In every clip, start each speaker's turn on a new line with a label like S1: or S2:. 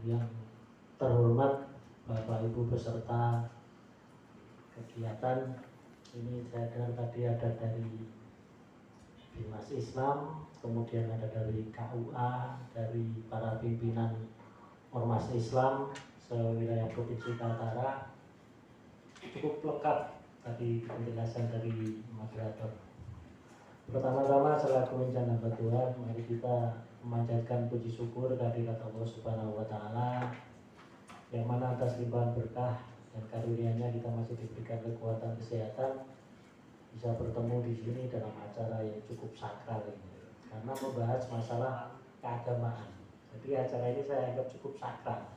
S1: Yang terhormat Bapak Ibu peserta kegiatan ini, saya dengar tadi ada dari Bimas Islam, kemudian ada dari KUA, dari para pimpinan Ormas Islam sewilayah Provinsi Kaltara. Cukup lengkap tadi penjelasan dari moderator. Pertama-tama selaku rencana Tuhan, mari kita memanjatkan puji syukur kehadirat Allah Subhanahu wa taala yang mana atas limpahan berkah dan karunia-Nya kita masih diberikan kekuatan kesehatan bisa bertemu di sini dalam acara yang cukup sakral ini karena membahas masalah keagamaan. Jadi acara ini saya anggap cukup sakral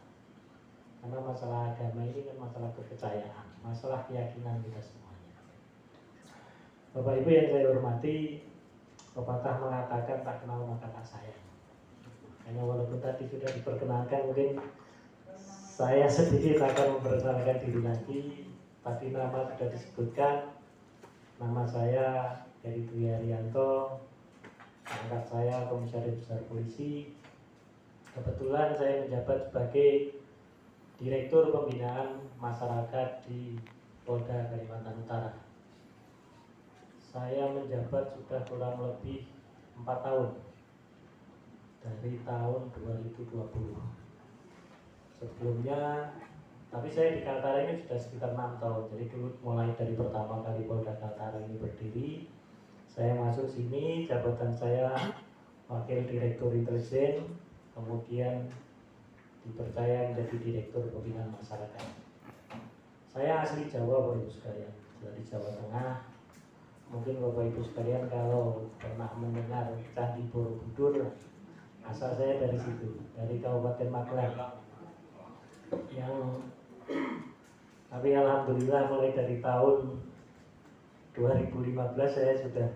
S1: karena masalah agama ini kan masalah kepercayaan, masalah keyakinan kita semuanya. Bapak Ibu yang saya hormati, pepatah mengatakan tak kenal maka tak sayang. Karena walaupun tadi sudah diperkenalkan, mungkin saya sedikit akan memperkenalkan diri lagi. Tadi nama sudah disebutkan. Nama saya Heri Dwi Haryanto, pangkat saya Komisaris Besar Polisi. Kebetulan saya menjabat sebagai Direktur Pembinaan Masyarakat di Polda Kalimantan Utara. Saya menjabat sudah kurang lebih 4 tahun, dari tahun 2020. Sebelumnya, tapi saya di Kaltara ini sudah sekitar 6 tahun. Jadi dulu mulai dari pertama kali Polda Kaltara ini berdiri, saya masuk sini, jabatan saya Wakil Direktur Intelijen, kemudian dipercaya menjadi Direktur Pembinaan Masyarakat. Saya asli Jawa, Bapak Ibu sekalian, dari Jawa Tengah. Mungkin Bapak Ibu sekalian kalau pernah mendengar Candi Borobudur, asal saya dari situ, dari Kabupaten Magelang. Tapi alhamdulillah mulai dari tahun 2015 saya sudah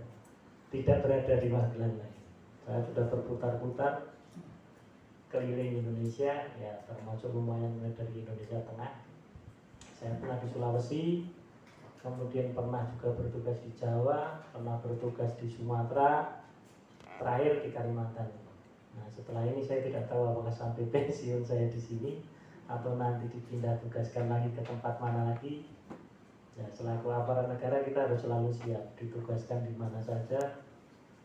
S1: tidak berada di Magelang lagi. Saya sudah berputar-putar keliling Indonesia, ya termasuk lumayan mulai dari Indonesia Tengah. Saya pernah di Sulawesi, kemudian pernah juga bertugas di Jawa, pernah bertugas di Sumatera, terakhir di Kalimantan. Nah, setelah ini saya tidak tahu apakah sampai pensiun saya di sini atau nanti dipindah tugaskan lagi ke tempat mana lagi. Ya, selaku aparat negara kita harus selalu siap ditugaskan di mana saja,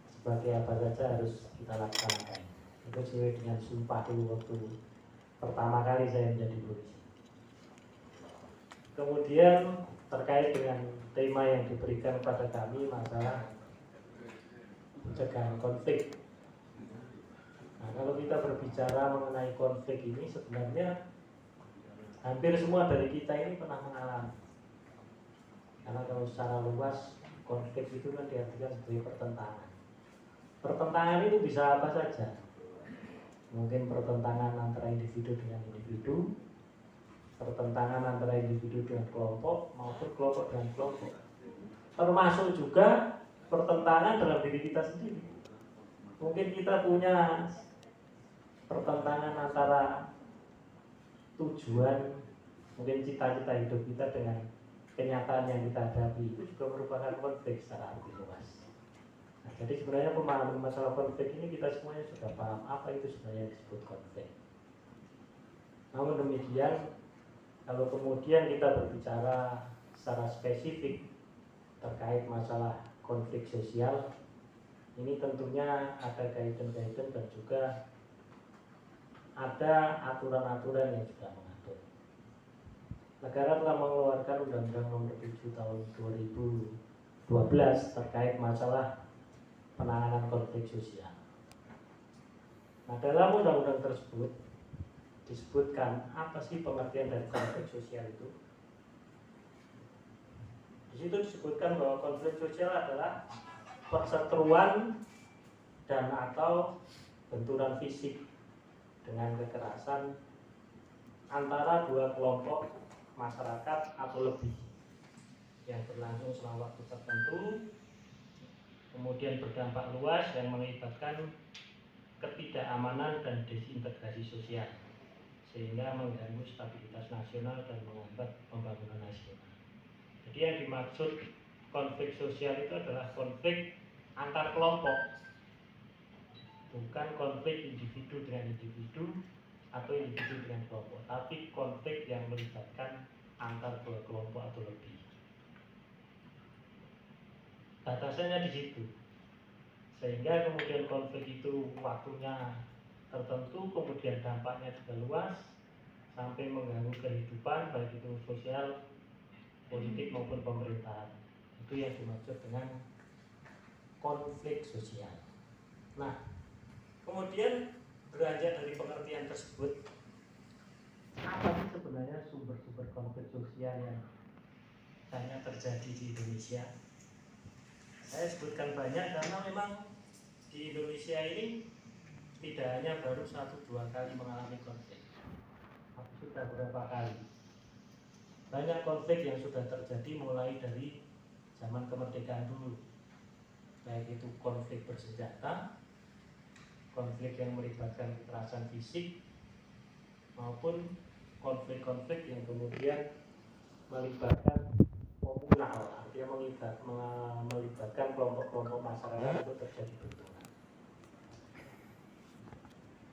S1: sebagai apa saja harus kita laksanakan. Itu sesuai dengan sumpah dulu waktu pertama kali saya menjadi polisi. Kemudian terkait dengan tema yang diberikan kepada kami, masalah pencegahan konflik. Nah, kalau kita berbicara mengenai konflik ini, sebenarnya hampir semua dari kita ini pernah mengalami. Karena kalau secara luas, konflik itu kan diartikan sebagai pertentangan. Pertentangan itu bisa apa saja. Mungkin pertentangan antara individu dengan individu, pertentangan antara individu dengan kelompok, maupun kelompok dengan kelompok. Termasuk juga pertentangan dalam diri kita sendiri. Mungkin kita punya pertentangan antara tujuan, mungkin cita-cita hidup kita dengan kenyataan yang kita hadapi, itu juga merupakan konflik secara arti luas. Nah, jadi sebenarnya pemahaman masalah konflik ini kita semuanya sudah paham apa itu sebenarnya disebut konflik. Namun demikian, kalau kemudian kita berbicara secara spesifik terkait masalah konflik sosial, ini tentunya ada kaitan-kaitan dan juga ada aturan-aturan yang sudah mengatur. Negara telah mengeluarkan Undang-Undang Nomor 7 Tahun 2012 terkait masalah penanganan konflik sosial. Nah, dalam undang-undang tersebut disebutkan apa sih pengertian dari konflik sosial itu. Di situ disebutkan bahwa konflik sosial adalah perseteruan dan atau benturan fisik dengan kekerasan antara dua kelompok masyarakat atau lebih yang berlangsung selama waktu tertentu, kemudian berdampak luas yang mengakibatkan ketidakamanan dan desintegrasi sosial sehingga mengganggu stabilitas nasional dan menghambat pembangunan nasional. Jadi yang dimaksud konflik sosial itu adalah konflik antar kelompok, bukan konflik individu dengan individu atau individu dengan kelompok, tapi konflik yang melibatkan antar dua kelompok atau lebih. Batasannya di situ. Sehingga kemudian konflik itu waktunya tertentu, kemudian dampaknya juga luas sampai mengganggu kehidupan baik itu sosial, politik maupun pemerintahan. Itu yang dimaksud dengan konflik sosial. Nah, kemudian beranjak dari pengertian tersebut, apa sih sebenarnya sumber-sumber konflik sosial yang banyak terjadi di Indonesia? Saya sebutkan banyak karena memang di Indonesia ini tidak hanya baru 1-2 kali mengalami konflik, tapi sudah berapa kali. Banyak konflik yang sudah terjadi mulai dari zaman kemerdekaan dulu, baik itu konflik bersenjata, konflik yang melibatkan kekerasan fisik, maupun konflik-konflik yang kemudian melibatkan komunal, artinya melibatkan kelompok-kelompok masyarakat itu terjadi benturan.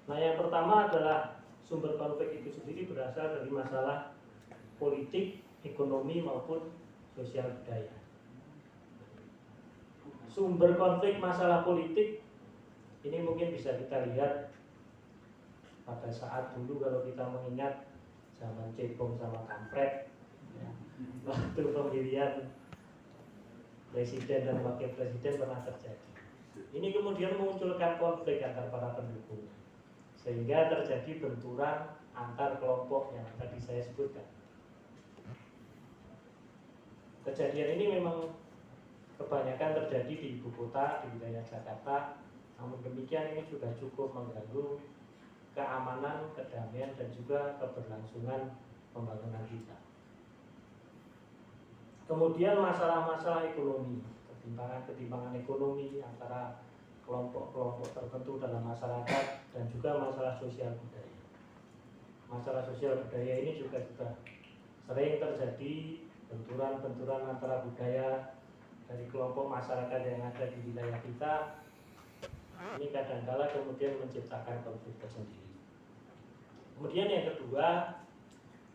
S1: Nah, yang pertama adalah sumber konflik itu sendiri berasal dari masalah politik, ekonomi maupun sosial budaya. Sumber konflik masalah politik ini mungkin bisa kita lihat pada saat dulu kalau kita mengingat zaman cebong sama kampret, ya, waktu pemilihan presiden dan wakil presiden pernah terjadi. Ini kemudian memunculkan konflik antar para pendukung, sehingga terjadi benturan antar kelompok yang tadi saya sebutkan. Kejadian ini memang kebanyakan terjadi di ibu kota, di wilayah Jakarta. Namun demikian ini sudah cukup mengganggu keamanan, kedamaian, dan juga keberlangsungan pembangunan kita. Kemudian masalah-masalah ekonomi, ketimpangan-ketimpangan ekonomi antara kelompok-kelompok tertentu dalam masyarakat, dan juga masalah sosial budaya. Masalah sosial budaya ini juga sudah sering terjadi benturan-benturan antara budaya dari kelompok masyarakat yang ada di wilayah kita. Ini kadang-kala kemudian menciptakan konflik tersendiri. Kemudian yang kedua,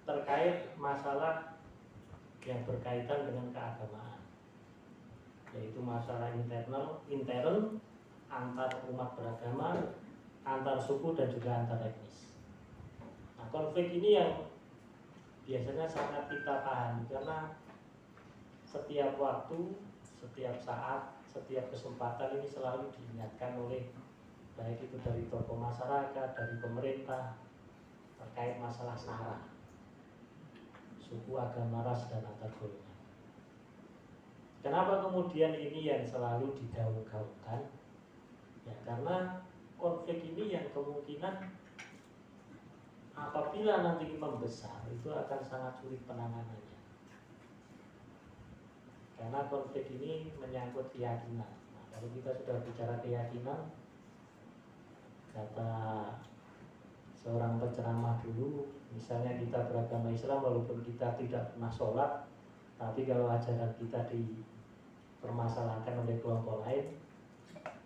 S1: terkait masalah yang berkaitan dengan keagamaan, yaitu masalah intern antar umat beragama, antar suku, dan juga antar etnis. Nah, konflik ini yang biasanya sangat kita pahami karena setiap waktu, setiap saat, setiap kesempatan ini selalu diingatkan oleh baik itu dari tokoh masyarakat, dari pemerintah, terkait masalah sara, suku, agama, ras, dan antar golongan. Kenapa kemudian ini yang selalu digaung-gaungkan? Ya, karena konflik ini yang kemungkinan apabila nanti membesar itu akan sangat sulit penanganannya. Karena konflik ini menyangkut keyakinan. Nah, kalau kita sudah bicara keyakinan, kata seorang penceramah dulu, misalnya kita beragama Islam walaupun kita tidak pernah sholat, tapi kalau ajaran kita dipermasalahkan oleh kelompok lain,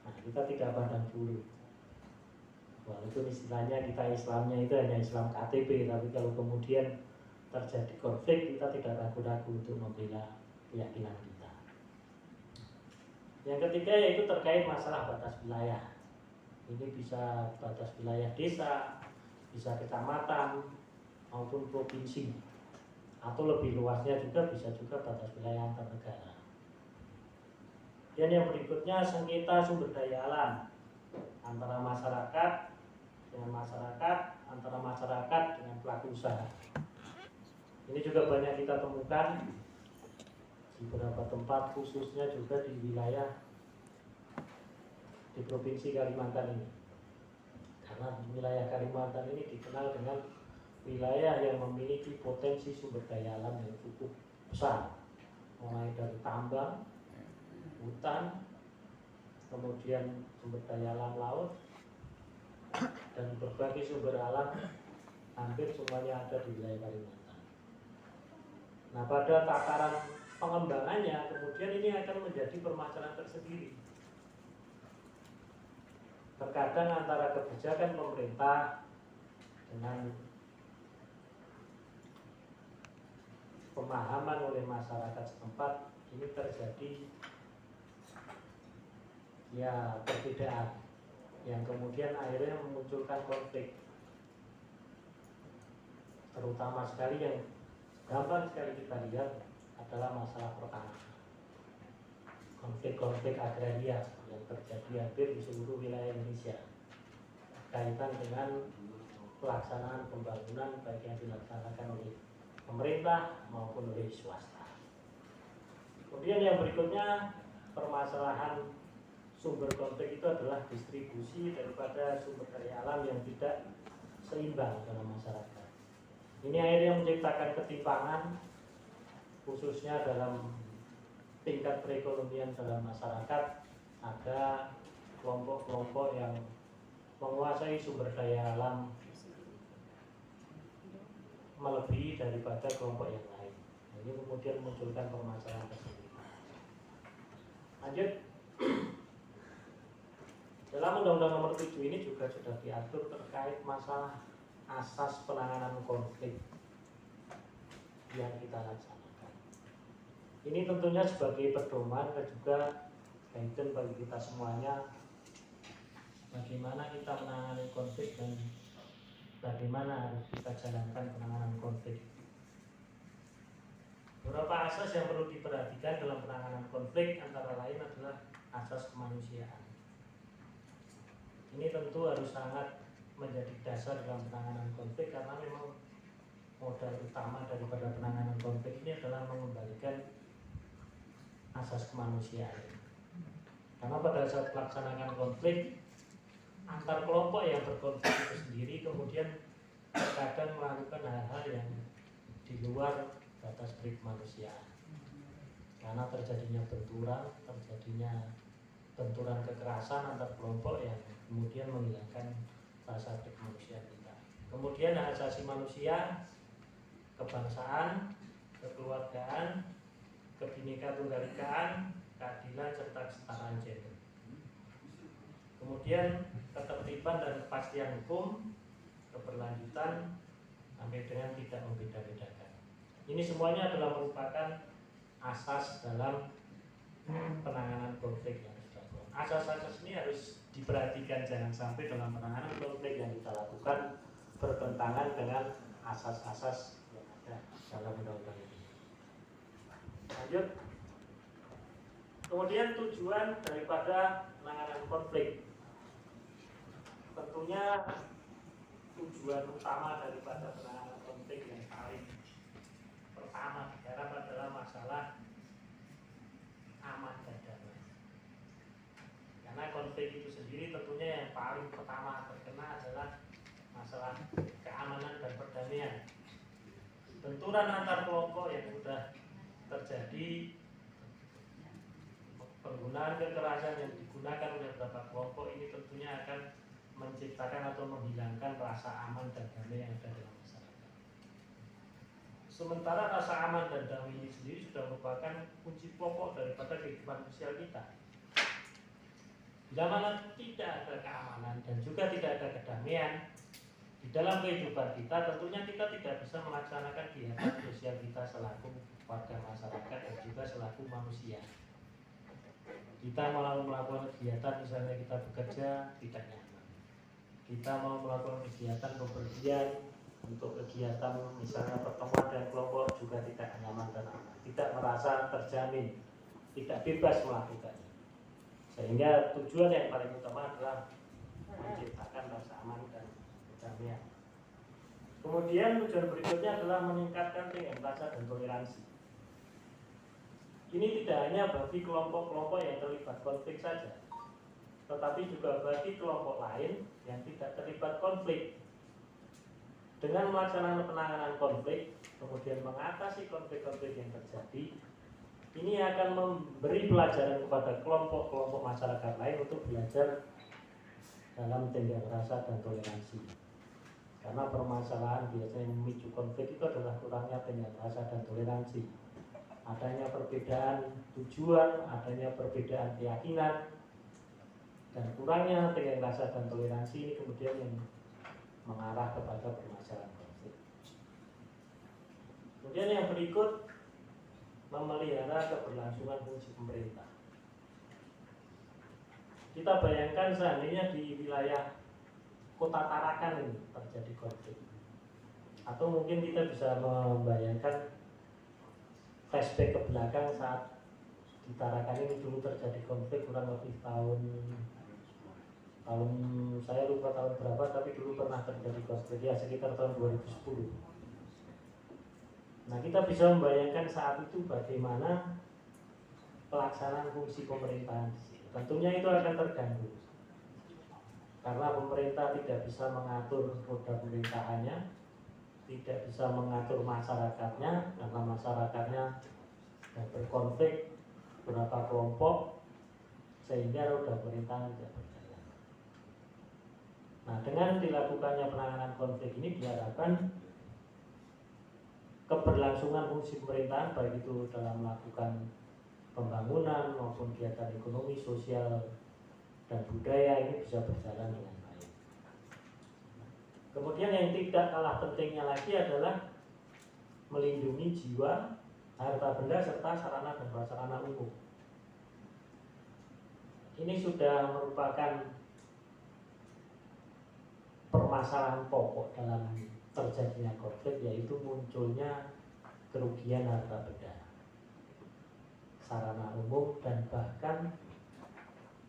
S1: nah kita tidak pandang bulu. Walaupun istilahnya kita Islamnya itu hanya Islam KTP, tapi kalau kemudian terjadi konflik, kita tidak ragu-ragu untuk membela keyakinan kita. Yang ketiga yaitu terkait masalah batas wilayah. Ini bisa batas wilayah desa, bisa kecamatan maupun provinsi, atau lebih luasnya juga bisa juga batas wilayah antar negara. Dan yang berikutnya sengketa sumber daya alam antara masyarakat dengan masyarakat, antara masyarakat dengan pelaku usaha. Ini juga banyak kita temukan di beberapa tempat, khususnya juga di wilayah di provinsi Kalimantan ini. Karena wilayah Kalimantan ini dikenal dengan wilayah yang memiliki potensi sumber daya alam yang cukup besar, mulai dari tambang, hutan, kemudian sumber daya alam laut, dan berbagai sumber alam hampir semuanya ada di wilayah Kalimantan. Nah, pada tataran pengembangannya kemudian ini akan menjadi permasalahan tersendiri. Terkadang antara kebijakan pemerintah dengan pemahaman oleh masyarakat setempat ini terjadi ya perbedaan yang kemudian akhirnya memunculkan konflik, terutama sekali yang gampang sekali kita lihat adalah masalah pertanahan, konflik-konflik agraria yang terjadi hampir di seluruh wilayah Indonesia kaitan dengan pelaksanaan pembangunan baik yang dilaksanakan oleh pemerintah maupun oleh swasta. Kemudian yang berikutnya, permasalahan sumber konflik itu adalah distribusi daripada sumber daya alam yang tidak seimbang dalam masyarakat. Ini akhirnya menciptakan ketimpangan khususnya dalam tingkat perekonomian dalam masyarakat. Ada kelompok-kelompok yang menguasai sumber daya alam melebihi daripada kelompok yang lain. Ini kemudian memunculkan permasalahan tersebut. Lanjut. Dalam Undang-Undang Nomor 7 ini juga sudah diatur terkait masalah asas penanganan konflik yang kita laksanakan. Ini tentunya sebagai pedoman dan juga guidance bagi kita semuanya bagaimana kita menangani konflik dan bagaimana harus kita jalankan penanganan konflik. Beberapa asas yang perlu diperhatikan dalam penanganan konflik antara lain adalah asas kemanusiaan. Ini tentu harus sangat menjadi dasar dalam penanganan konflik karena memang modal utama daripada penanganan konflik ini adalah mengembalikan asas kemanusiaan. Karena pada saat melaksanakan konflik antar kelompok yang berkonflik itu sendiri kemudian terkadang melakukan hal-hal yang di luar batas kemanusiaan, karena terjadinya benturan kekerasan antar kelompok yang kemudian menghilangkan rasa kemanusiaan kita. Kemudian hak asasi manusia, kebangsaan, kekeluargaan, kebhinneka tunggal ikaan, keadilan serta kesetaraan gender. Kemudian ketertiban dan kepastian hukum, keberlanjutan sampai dengan tidak membeda-bedakan. Ini semuanya adalah merupakan asas dalam penanganan konflik yang sudah dilakukan. Asas-asas ini harus diperhatikan, jangan sampai dalam penanganan konflik yang kita lakukan bertentangan dengan asas-asas yang ada dalam undang-undang ini. Lanjut. Kemudian tujuan daripada penanganan konflik. Tentunya tujuan utama daripada penanganan konflik yang paling pertama digarap adalah masalah aman dan damai. Karena konflik itu sendiri tentunya yang paling pertama terkena adalah masalah keamanan dan perdamaian. Benturan antar kelompok yang sudah terjadi, penggunaan kekerasan yang digunakan oleh beberapa kelompok ini tentunya akan menciptakan atau menghilangkan rasa aman dan damai yang ada dalam masyarakat. Sementara rasa aman dan damai ini sendiri sudah merupakan kunci pokok daripada kehidupan sosial kita. Bila mana tidak ada keamanan dan juga tidak ada kedamaian di dalam kehidupan kita, tentunya kita tidak bisa melaksanakan kegiatan sosial kita selaku warga masyarakat dan juga selaku manusia. Kita mau melakukan kegiatan, misalnya kita bekerja, tidak nyaman. Kita mau melakukan kegiatan bepergian, untuk kegiatan misalnya pertemuan dan kelompok juga tidak nyaman dan aman, tidak merasa terjamin, tidak bebas melakukannya. Sehingga tujuan yang paling utama adalah menciptakan rasa aman dan kedamaian. Kemudian tujuan berikutnya adalah meningkatkan tingkat rasa dan toleransi. Ini tidak hanya bagi kelompok-kelompok yang terlibat konflik saja, tetapi juga bagi kelompok lain yang tidak terlibat konflik. Dengan melaksanakan penanganan konflik, kemudian mengatasi konflik-konflik yang terjadi, ini akan memberi pelajaran kepada kelompok-kelompok masyarakat lain untuk belajar dalam tingkat rasa dan toleransi. Karena permasalahan biasanya yang memicu konflik itu adalah kurangnya tingkat rasa dan toleransi. Adanya perbedaan tujuan, adanya perbedaan keyakinan, dan kurangnya tingkat rasa dan toleransi ini kemudian yang mengarah kepada permasalahan konflik. Kemudian yang berikut, memelihara keberlangsungan fungsi pemerintah. Kita bayangkan seandainya di wilayah Kota Tarakan ini terjadi konflik, atau mungkin kita bisa membayangkan flashback ke belakang saat di Tarakan ini dulu terjadi konflik kurang lebih tahun saya lupa tahun berapa, tapi dulu pernah terjadi konflik ya sekitar tahun 2010. Nah, kita bisa membayangkan saat itu bagaimana pelaksanaan fungsi pemerintahan. Tentunya itu akan terganggu karena pemerintah tidak bisa mengatur roda pemerintahannya, tidak bisa mengatur masyarakatnya karena masyarakatnya berkonflik beberapa kelompok sehingga roda pemerintahan tidak berjalan. Nah, dengan dilakukannya penanganan konflik ini diharapkan keberlangsungan fungsi pemerintahan baik itu dalam melakukan pembangunan maupun kegiatan ekonomi, sosial, dan budaya ini bisa berjalan dengan baik. Kemudian yang tidak kalah pentingnya lagi adalah melindungi jiwa, harta benda, serta sarana dan prasarana umum. Ini sudah merupakan permasalahan pokok dalam terjadinya konflik, yaitu munculnya kerugian harta benda, sarana umum, dan bahkan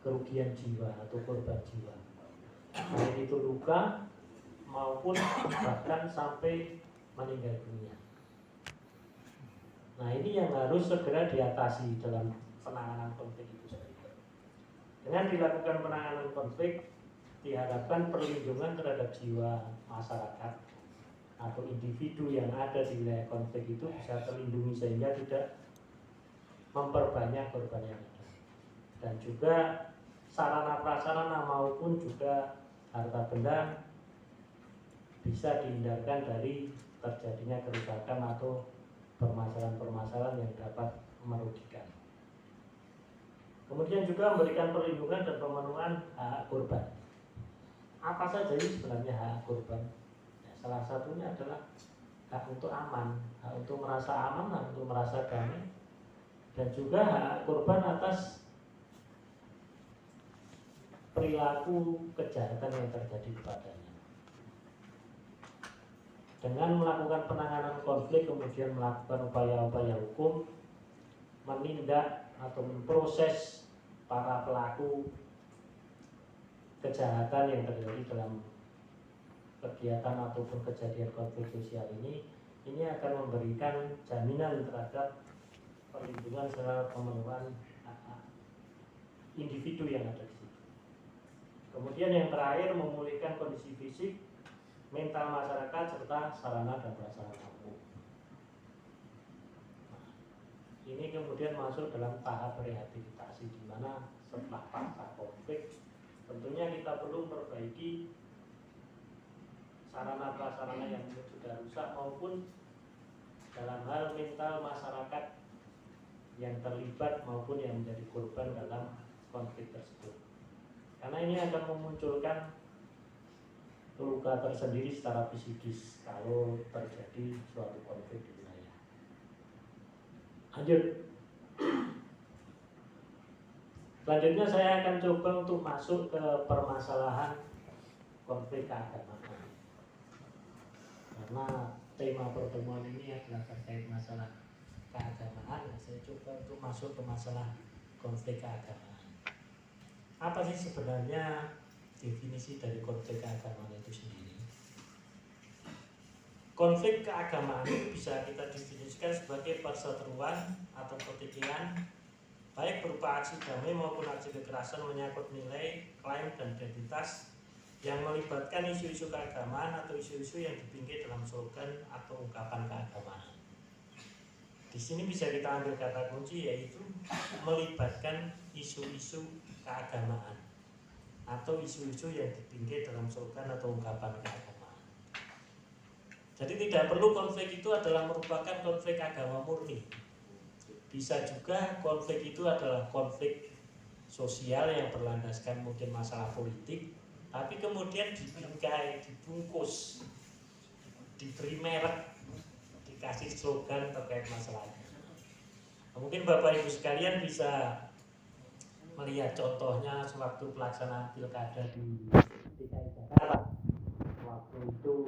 S1: kerugian jiwa atau korban jiwa, baik itu luka maupun bahkan sampai meninggal dunia. Nah, ini yang harus segera diatasi dalam penanganan konflik itu sendiri. Dengan dilakukan penanganan konflik, diharapkan perlindungan terhadap jiwa masyarakat atau individu yang ada di wilayah konflik itu bisa terlindungi sehingga tidak memperbanyak korban yang ada. Dan juga sarana prasarana maupun juga harta benda bisa dihindarkan dari terjadinya kerusakan atau permasalahan-permasalahan yang dapat merugikan. Kemudian juga memberikan perlindungan dan pemenuhan hak korban. Apa saja ini sebenarnya hak korban? Ya, salah satunya adalah hak untuk aman, hak untuk merasa aman, hak untuk merasa damai, dan juga hak korban atas perilaku kejahatan yang terjadi kepadanya. Dengan melakukan penanganan konflik, kemudian melakukan upaya-upaya hukum, menindak atau memproses para pelaku kejahatan yang terjadi dalam kegiatan ataupun kejadian konflik sosial ini akan memberikan jaminan terhadap perlindungan serta pemenuhan hak individu yang ada di situ. Kemudian yang terakhir, memulihkan kondisi fisik, mental masyarakat serta sarana dan prasarana umum. Ini kemudian masuk dalam tahap rehabilitasi, di mana setelah pasca konflik tentunya kita perlu memperbaiki sarana prasarana yang sudah rusak maupun dalam hal mental masyarakat yang terlibat maupun yang menjadi korban dalam konflik tersebut. Karena ini akan memunculkan luka tersendiri secara psikis kalau terjadi suatu konflik di wilayah. Lanjut. Selanjutnya saya akan coba untuk masuk ke permasalahan konflik keagamaan. Karena tema pertemuan ini adalah terkait masalah keagamaan, saya coba untuk masuk ke masalah konflik keagamaan. Apa sih sebenarnya definisi dari konflik keagamaan itu sendiri? Konflik keagamaan itu bisa kita definisikan sebagai perseteruan atau pertikaian baik berupa aksi damai maupun aksi kekerasan menyangkut nilai, klaim, dan identitas yang melibatkan isu-isu keagamaan atau isu-isu yang dibingkai dalam slogan atau ungkapan keagamaan. Di sini bisa kita ambil kata kunci, yaitu melibatkan isu-isu keagamaan atau isu-isu yang dibingkai dalam slogan atau ungkapan keagamaan. Jadi tidak perlu konflik itu adalah merupakan konflik agama murni. Bisa juga konflik itu adalah konflik sosial yang berlandaskan mungkin masalah politik tapi kemudian dibingkai, dibungkus, diberi merek, dikasih slogan terkait masalahnya. Mungkin Bapak Ibu sekalian bisa melihat contohnya sewaktu pelaksanaan pilkada di DKI Jakarta. Waktu itu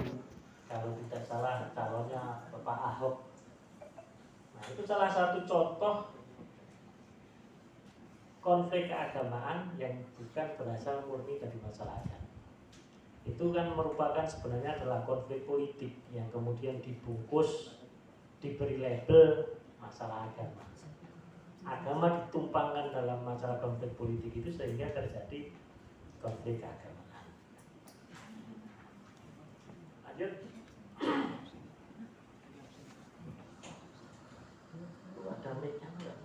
S1: kalau tidak salah calonnya Bapak Ahok. Nah, itu salah satu contoh konflik keagamaan yang bukan berasal murni dari masyarakat. Itu kan merupakan sebenarnya adalah konflik politik yang kemudian dibungkus, diberi label masalah agama. Agama ditumpangkan dalam masalah konflik politik itu sehingga terjadi konflik keagamaan. Lanjut. Ada mic-nya enggak?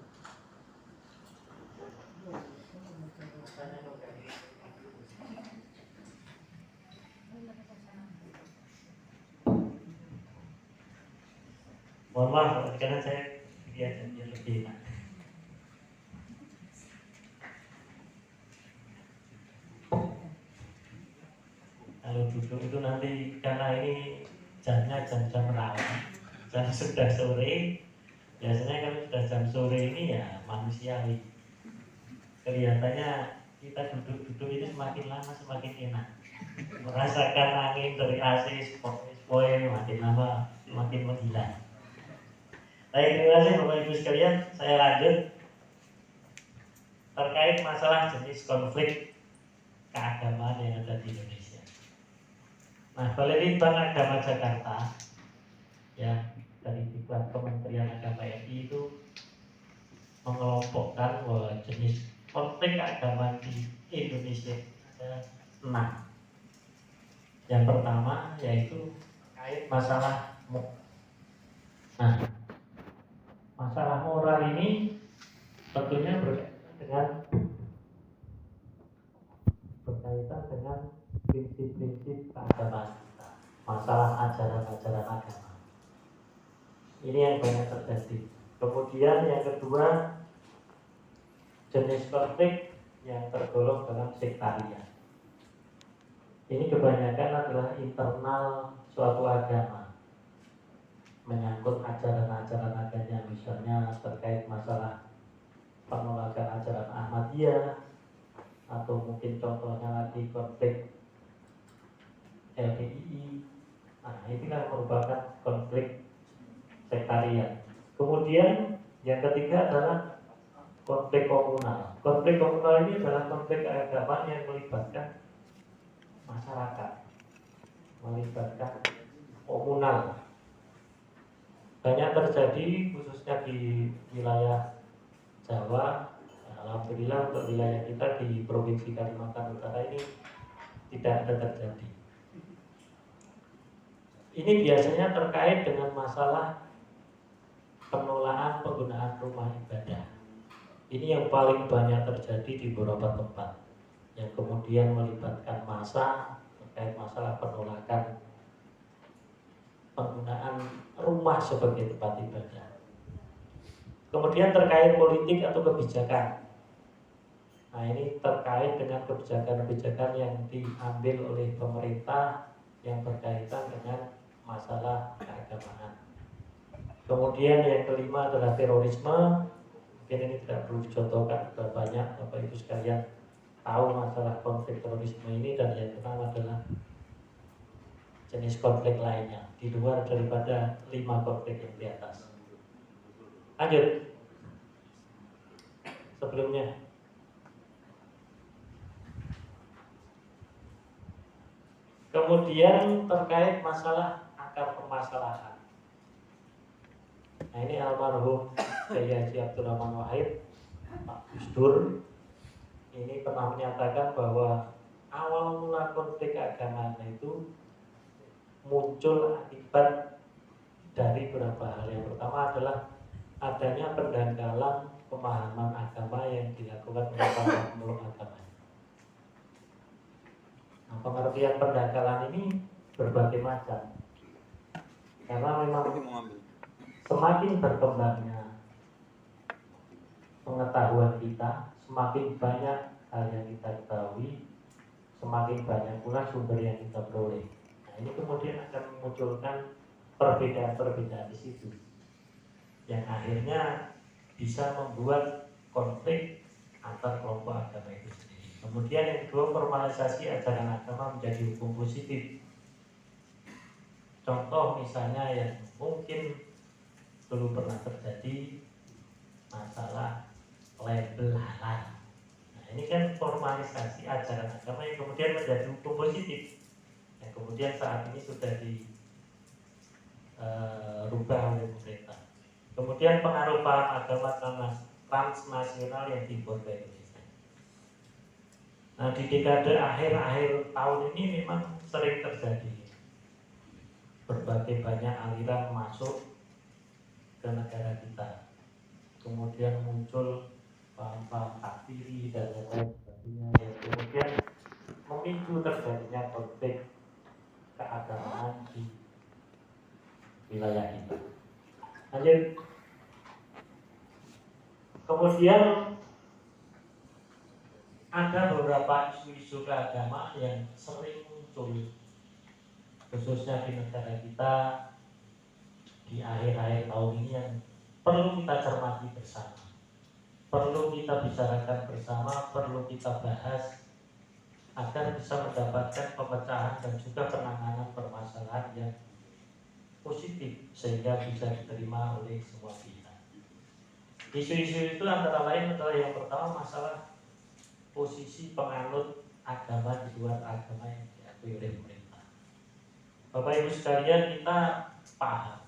S1: Mohon maaf karena saya biar lebih enak. Kalau duduk itu nanti karena ini jamnya jam-jam rawan, jam sudah sore. Biasanya kalau sudah jam sore ini ya manusiawi. Kelihatannya kita duduk-duduk ini semakin lama semakin enak. Merasakan angin dari AC sepoi makin lama makin menghilang. Baik, terima kasih Bapak Ibu sekalian. Saya lanjut terkait masalah jenis konflik keagamaan yang ada di Indonesia. Nah, Balai Agama Jakarta ya dari Diklat Kementerian Agama RI itu mengelompokkan bahwa jenis konflik keagamaan di Indonesia ada 6. Yang pertama yaitu terkait masalah nah, masalah moral ini tentunya berkaitan dengan prinsip-prinsip keagamaan kita, masalah ajaran-ajaran agama. Ini yang banyak terjadi. Kemudian yang kedua, jenis konflik yang tergolong dalam sektarian. Ini kebanyakan adalah internal suatu agama, menyangkut ajaran-ajaran agama, misalnya terkait masalah penolakan ajaran Ahmadiyah, atau mungkin contohnya lagi konflik LDII. Nah, inilah merupakan konflik sektarian. Kemudian yang ketiga adalah konflik komunal. Konflik komunal ini adalah konflik keagamaan yang melibatkan masyarakat, melibatkan komunal. Banyak terjadi khususnya di wilayah Jawa. Alhamdulillah untuk wilayah kita di Provinsi Kalimantan Utara ini tidak ada terjadi. Ini biasanya terkait dengan masalah penolakan penggunaan rumah ibadah. Ini yang paling banyak terjadi di beberapa tempat, yang kemudian melibatkan massa terkait masalah penolakan penggunaan rumah sebagai tempat ibadah. Kemudian terkait politik atau kebijakan. Nah, ini terkait dengan kebijakan-kebijakan yang diambil oleh pemerintah yang berkaitan dengan masalah keagamaan. Kemudian yang kelima adalah terorisme. Mungkin ini tidak perlu dicontohkan, sudah banyak Bapak Ibu sekalian tahu masalah konflik terorisme ini. Dan yang keenam adalah jenis konflik lainnya di luar daripada 5 konflik yang di atas. Lanjut. Sebelumnya kemudian terkait masalah akar permasalahan. Nah, ini almarhum Kiai Haji Abdurrahman Wahid, Pak Gus Dur, ini pernah menyatakan bahwa awal mula konflik agama itu muncul akibat dari beberapa hal. Yang pertama adalah adanya pendangkalan pemahaman agama yang dilakukan oleh para pemeluk agama. Nah, pengertian pendangkalan ini berbagai macam, karena memang semakin berkembangnya pengetahuan kita, semakin banyak hal yang kita ketahui, semakin banyak pula sumber yang kita peroleh. Nah, ini kemudian akan memunculkan perbedaan-perbedaan di situ yang akhirnya bisa membuat konflik antar kelompok agama itu sendiri. Kemudian yang kedua, formalisasi ajaran agama menjadi hukum positif. Contoh misalnya yang mungkin dulu pernah terjadi, masalah label halal. Nah, ini kan formalisasi ajaran agama yang kemudian menjadi hukum positif, yang kemudian saat ini sudah dirubah oleh pemerintah. Kemudian pengaruh paham agama transnasional yang timbul ke Indonesia. Nah, di dekade akhir tahun ini memang sering terjadi berbagai banyak aliran masuk ke negara kita. Kemudian muncul paham-paham takfiri dan lain sebagainya yang kemudian memicu terjadinya konflik keagamaan di wilayah kita. Lanjut. Kemudian ada beberapa isu-isu keagamaan yang sering muncul, khususnya di negara kita di akhir-akhir tahun ini, yang perlu kita cermati bersama, perlu kita bicarakan bersama, perlu kita bahas agar bisa mendapatkan pemecahan dan juga penanganan permasalahan yang positif sehingga bisa diterima oleh semua pihak. Isu-isu itu antara lain adalah yang pertama, masalah posisi penganut agama di luar agama yang diakui oleh pemerintah. Bapak Ibu sekalian, kita paham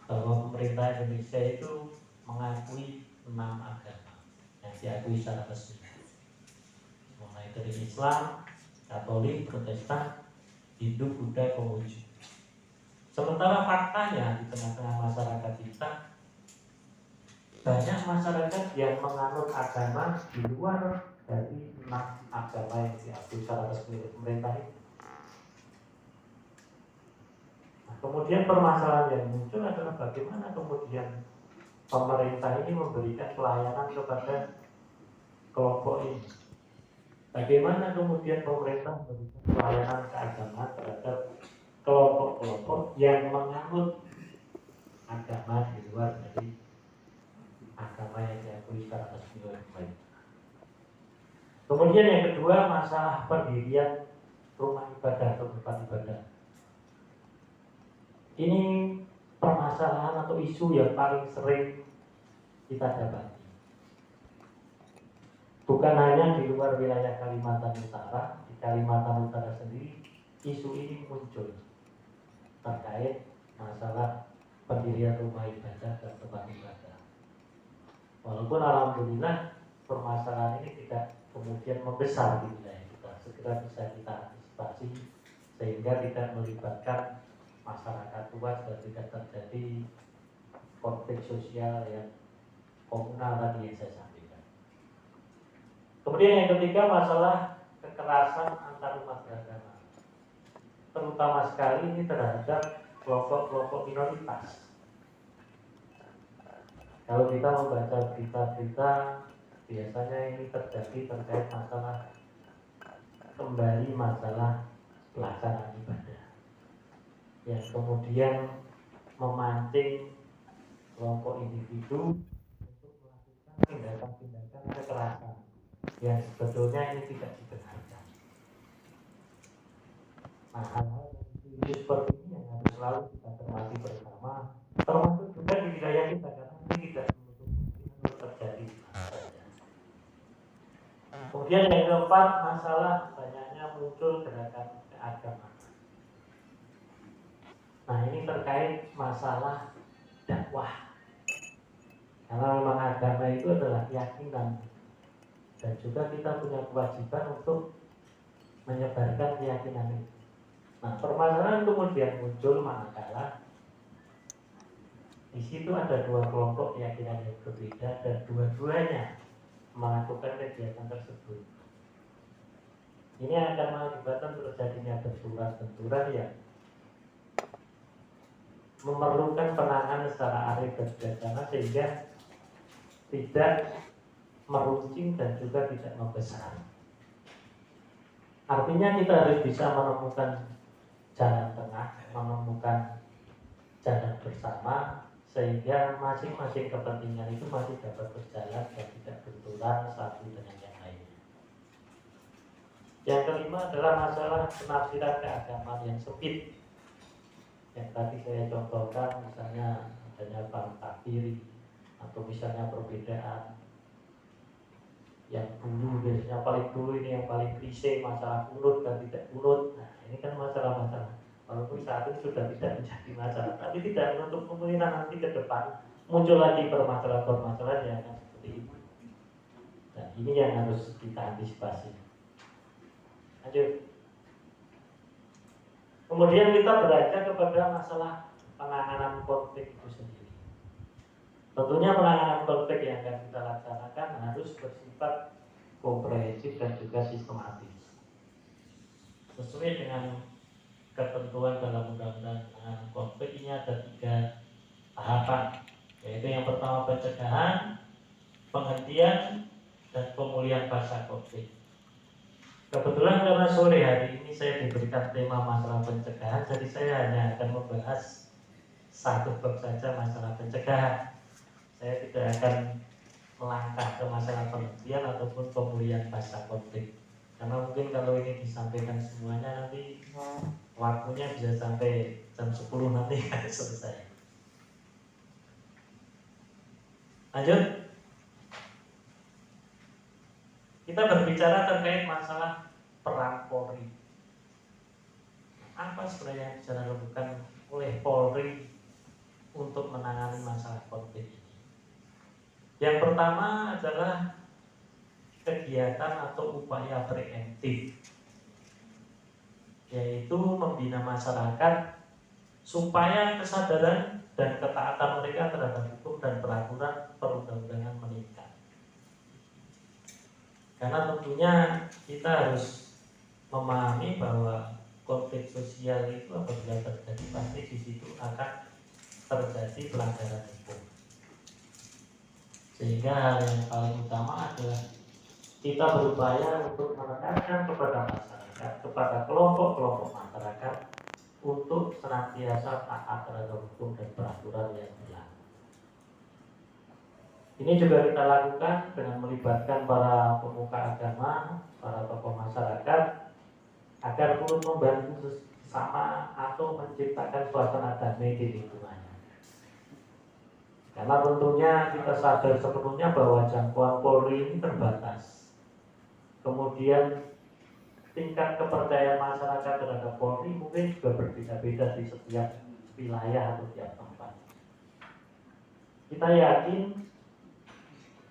S1: bahwa pemerintah Indonesia itu mengakui 6 agama yang diakui secara resmi, mulai dari Islam, Katolik, Protestan, Hindu, Buddha, Konghucu. Sementara faktanya di tengah-tengah masyarakat kita banyak masyarakat yang menganut agama di luar dari 6 agama yang diakui secara resmi oleh pemerintah ini. Nah, kemudian permasalahan yang muncul adalah bagaimana kemudian pemerintah ini memberikan pelayanan kepada kelompok ini. Bagaimana kemudian pemerintah memberikan pelayanan keagamaan terhadap kelompok-kelompok yang menganut agama di luar dari agama yang diakui secara resmi oleh pemerintah. Kemudian yang kedua, masalah pendirian rumah ibadah atau tempat ibadah. Ini permasalahan atau isu yang paling sering kita dapati. Bukan hanya di luar wilayah Kalimantan Utara, di Kalimantan Utara sendiri isu ini muncul terkait masalah pendirian rumah ibadah dan tempat ibadah. Walaupun alhamdulillah permasalahan ini tidak kemudian membesar di wilayah kita, segera bisa kita antisipasi sehingga tidak melibatkan masyarakat luas dan tidak terjadi konflik sosial yang komunal tadi yang saya sampaikan. Kemudian yang ketiga, masalah kekerasan antar umat beragama, terutama sekali ini terhadap kelompok-kelompok minoritas. Kalau kita membaca berita-berita, biasanya ini terjadi terkait masalah kembali masalah pelaksanaan ibadah yang kemudian memancing kelompok individu untuk melakukan tindakan-tindakan kekerasan yang sebetulnya ini tidak dibenarkan. Nah, hal-hal yang seperti ini yang harus selalu kita cermati bersama, termasuk juga di wilayah kita, karena ini tidak menutup kemungkinan terjadi. Kemudian yang keempat, masalah banyaknya muncul gerakan keagamaan. Nah, ini terkait masalah dakwah, karena memang agama itu adalah keyakinan dan juga kita punya kewajiban untuk menyebarkan keyakinan itu. Nah, permasalahan kemudian muncul manakala di situ ada dua kelompok keyakinan yang berbeda dan dua-duanya melakukan kegiatan tersebut. Ini akan mengakibatkan terjadinya benturan-benturan yang memerlukan penanganan secara arif dan bijaksana sehingga tidak meruncing dan juga tidak membesar. Artinya kita harus bisa menemukan jalan tengah, menemukan jalan bersama, sehingga masing-masing kepentingan itu masih dapat berjalan dan tidak benturan satu dengan yang lainnya. Yang kelima adalah masalah penafsiran keagamaan yang sempit. Yang tadi saya contohkan, misalnya adanya bang takfiri atau misalnya perbedaan yang dulu, biasanya paling dulu ini yang paling klise, masalah kunut dan tidak kunut. Nah, ini kan masalah-masalah walaupun saat ini sudah tidak menjadi masalah, tapi tidak menutup kemungkinan nanti ke depan muncul lagi permasalahan-permasalahan yang akan seperti itu. Nah, ini yang harus kita antisipasi. Lanjut. Kemudian kita beranjak kepada masalah penanganan konflik itu sendiri. Tentunya penanganan konflik yang akan kita laksanakan harus bersifat komprehensif dan juga sistematis. Sesuai dengan ketentuan dalam undang-undang penanganan konflik ini ada 3 tahapan, yaitu yang pertama pencegahan, penghentian, dan pemulihan pasca konflik. Kebetulan karena sore hari ini saya diberikan tema masalah pencegahan, jadi saya hanya akan membahas satu bab saja, masalah pencegahan. Saya tidak akan melangkah ke masalah penghentian ataupun pemulihan pasca konflik, karena mungkin kalau ini disampaikan semuanya nanti waktunya bisa sampai jam 10 nanti selesai. Lanjut. Kita berbicara terkait masalah peran Polri. Apa sebenarnya yang bisa dilakukan oleh Polri untuk menangani masalah konflik ini? Yang pertama adalah kegiatan atau upaya preemptif, yaitu membina masyarakat supaya kesadaran dan ketaatan mereka terhadap hukum dan peraturan perundang-undangan meningkat. Karena tentunya kita harus memahami bahwa konflik sosial itu apabila terjadi pasti di situ akan terjadi pelanggaran hukum. Sehingga hal yang paling utama adalah kita berupaya untuk menekankan kepada masyarakat, kepada kelompok-kelompok masyarakat untuk senantiasa taat terhadap hukum dan peraturan yang berlaku. Ini juga kita lakukan dengan melibatkan para pemuka agama, para tokoh masyarakat, agar turut membantu sesama atau menciptakan suasana damai di lingkungannya. Karena tentunya kita sadar sepenuhnya bahwa jangkauan Polri ini terbatas. Kemudian tingkat kepercayaan masyarakat terhadap Polri mungkin juga berbeda-beda di setiap wilayah atau tiap tempat. Kita yakin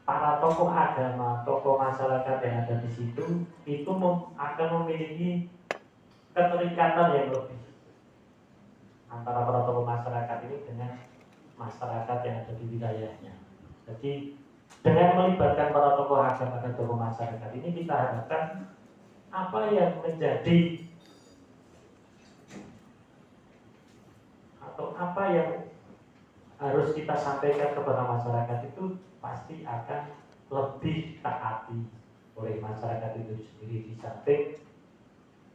S1: para tokoh agama, tokoh masyarakat yang ada di situ itu akan memiliki keterikatan yang lebih antara para tokoh masyarakat ini dengan masyarakat yang ada di wilayahnya. Jadi dengan melibatkan para tokoh agama dan tokoh masyarakat ini, kita harapkan apa yang menjadi atau apa yang harus kita sampaikan kepada masyarakat itu pasti akan lebih taati oleh masyarakat itu sendiri, di samping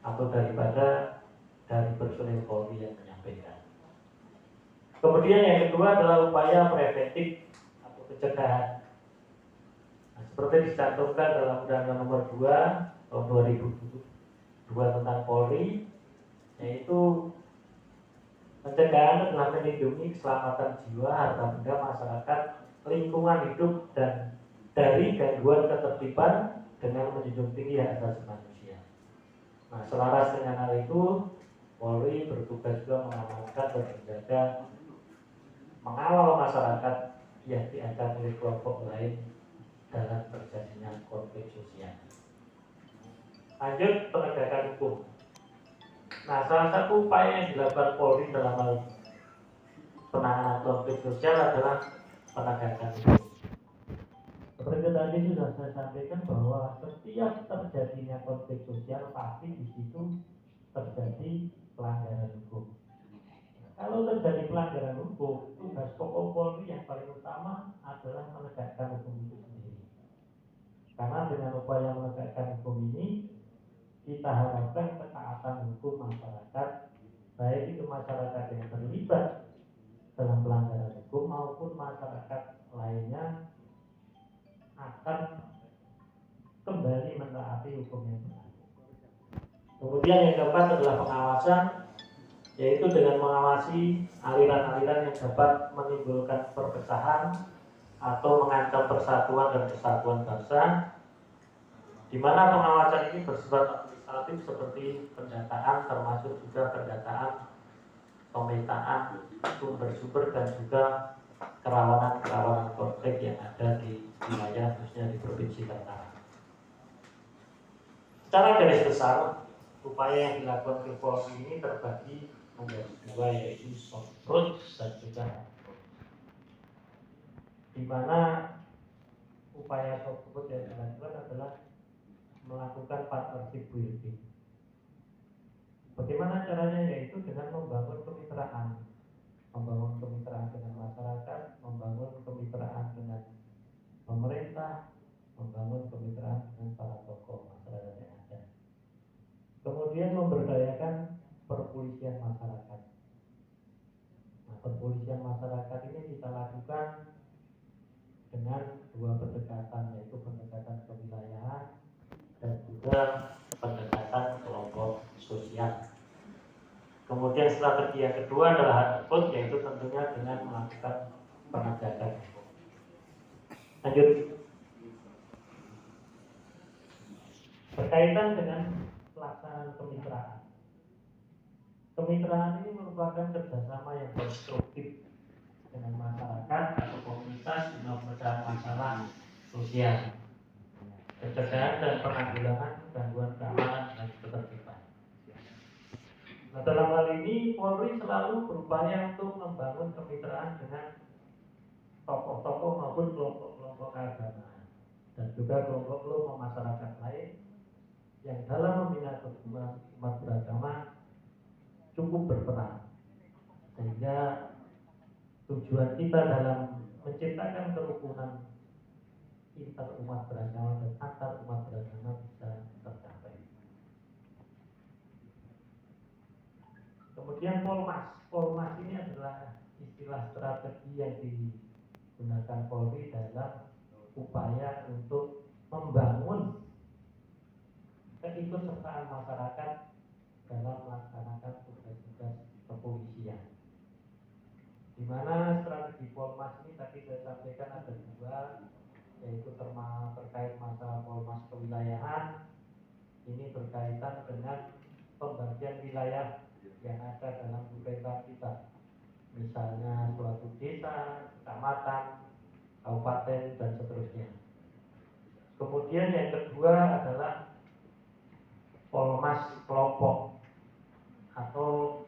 S1: atau daripada dari personil Polri yang menyampaikan. Kemudian yang kedua adalah upaya preventif atau pencegahan. Nah, seperti dicantumkan dalam Undang-Undang Nomor 2 tahun 2002 tentang Polri, yaitu pencegahan adalah melindungi keselamatan jiwa, harta benda masyarakat, lingkungan hidup, dan dari gangguan ketertiban dengan menjunjung tinggi hak asasi manusia. Nah, selaras dengan hal itu, Polri bertugas juga mengamankan dan menjaga, mengawal masyarakat yang diancam oleh kelompok lain dalam terjadinya konflik sosial. Lanjut, penegakan hukum. Nah, salah satu upaya yang dilakukan Polri dalam hal penanganan konflik sosial adalah penegakan hukum. Seperti tadi sudah saya sampaikan bahwa setiap terjadinya konflik sosial pasti di situ terjadi pelanggaran hukum. Kalau terjadi pelanggaran hukum, tugas pokok Polri yang paling utama adalah menegakkan hukum itu sendiri. Karena dengan upaya menegakkan hukum ini, kita harapkan ketaatan hukum masyarakat, baik itu masyarakat yang terlibat dalam pelanggaran hukum maupun masyarakat lainnya, akan kembali mentaati hukum yang berlaku. Kemudian yang keempat adalah pengawasan, yaitu dengan mengawasi aliran-aliran yang dapat menimbulkan perpecahan atau mengancam persatuan dan kesatuan bangsa, di mana pengawasan ini bersifat administratif seperti pendataan, termasuk juga pendataan, pemetaan sumber-sumber dan juga kerawanan-kerawanan konflik yang ada di wilayah khususnya di Provinsi Kaltara. Secara garis besar, upaya yang dilakukan oleh Polri ini terbagi menjadi dua, yaitu soft approach dan juga hard approach. Di mana upaya soft approach yang dilakukan adalah melakukan partnership building. Bagaimana caranya? Yaitu dengan membangun kemitraan dengan masyarakat, membangun kemitraan dengan pemerintah, membangun kemitraan dengan para tokoh masyarakat yang ada. Kemudian memberdayakan perpolisian masyarakat. Nah, perpolisian masyarakat ini kita lakukan dengan dua pendekatan, yaitu pendekatan kewilayahan dan juga pendekatan kelompok sosial. Kemudian strategi yang kedua adalah hard approach, yaitu tentunya dengan melakukan penegakan hukum. Lanjut. Berkaitan dengan pelaksanaan kemitraan. Kemitraan ini merupakan kerjasama yang konstruktif dengan masyarakat atau komunitas dalam pemecahan masalah sosial, pencegahan dan penanggulangan gangguan keamanan dan ketertiban. Nah, dalam hal ini Polri selalu berupaya untuk membangun kemitraan dengan tokoh-tokoh maupun kelompok-kelompok keagamaan dan juga kelompok-kelompok masyarakat lain yang dalam membina kerukunan umat beragama cukup berperan, sehingga tujuan kita dalam menciptakan kerukunan inter umat beragama dan antar umat beragama bisa tercapai. Kemudian Polmas ini adalah istilah strategi yang digunakan Polri dalam upaya untuk membangun keikutsertaan masyarakat dalam melaksanakan tugas-tugas kepolisian. Di mana strategi Polmas ini tadi saya sampaikan ada dua, yaitu terkait masalah Polmas kewilayahan. Ini berkaitan dengan pembagian wilayah yang ada dalam pemerintahan kita, misalnya suatu desa, kecamatan, kabupaten, dan seterusnya. Kemudian yang kedua adalah Polmas kelompok atau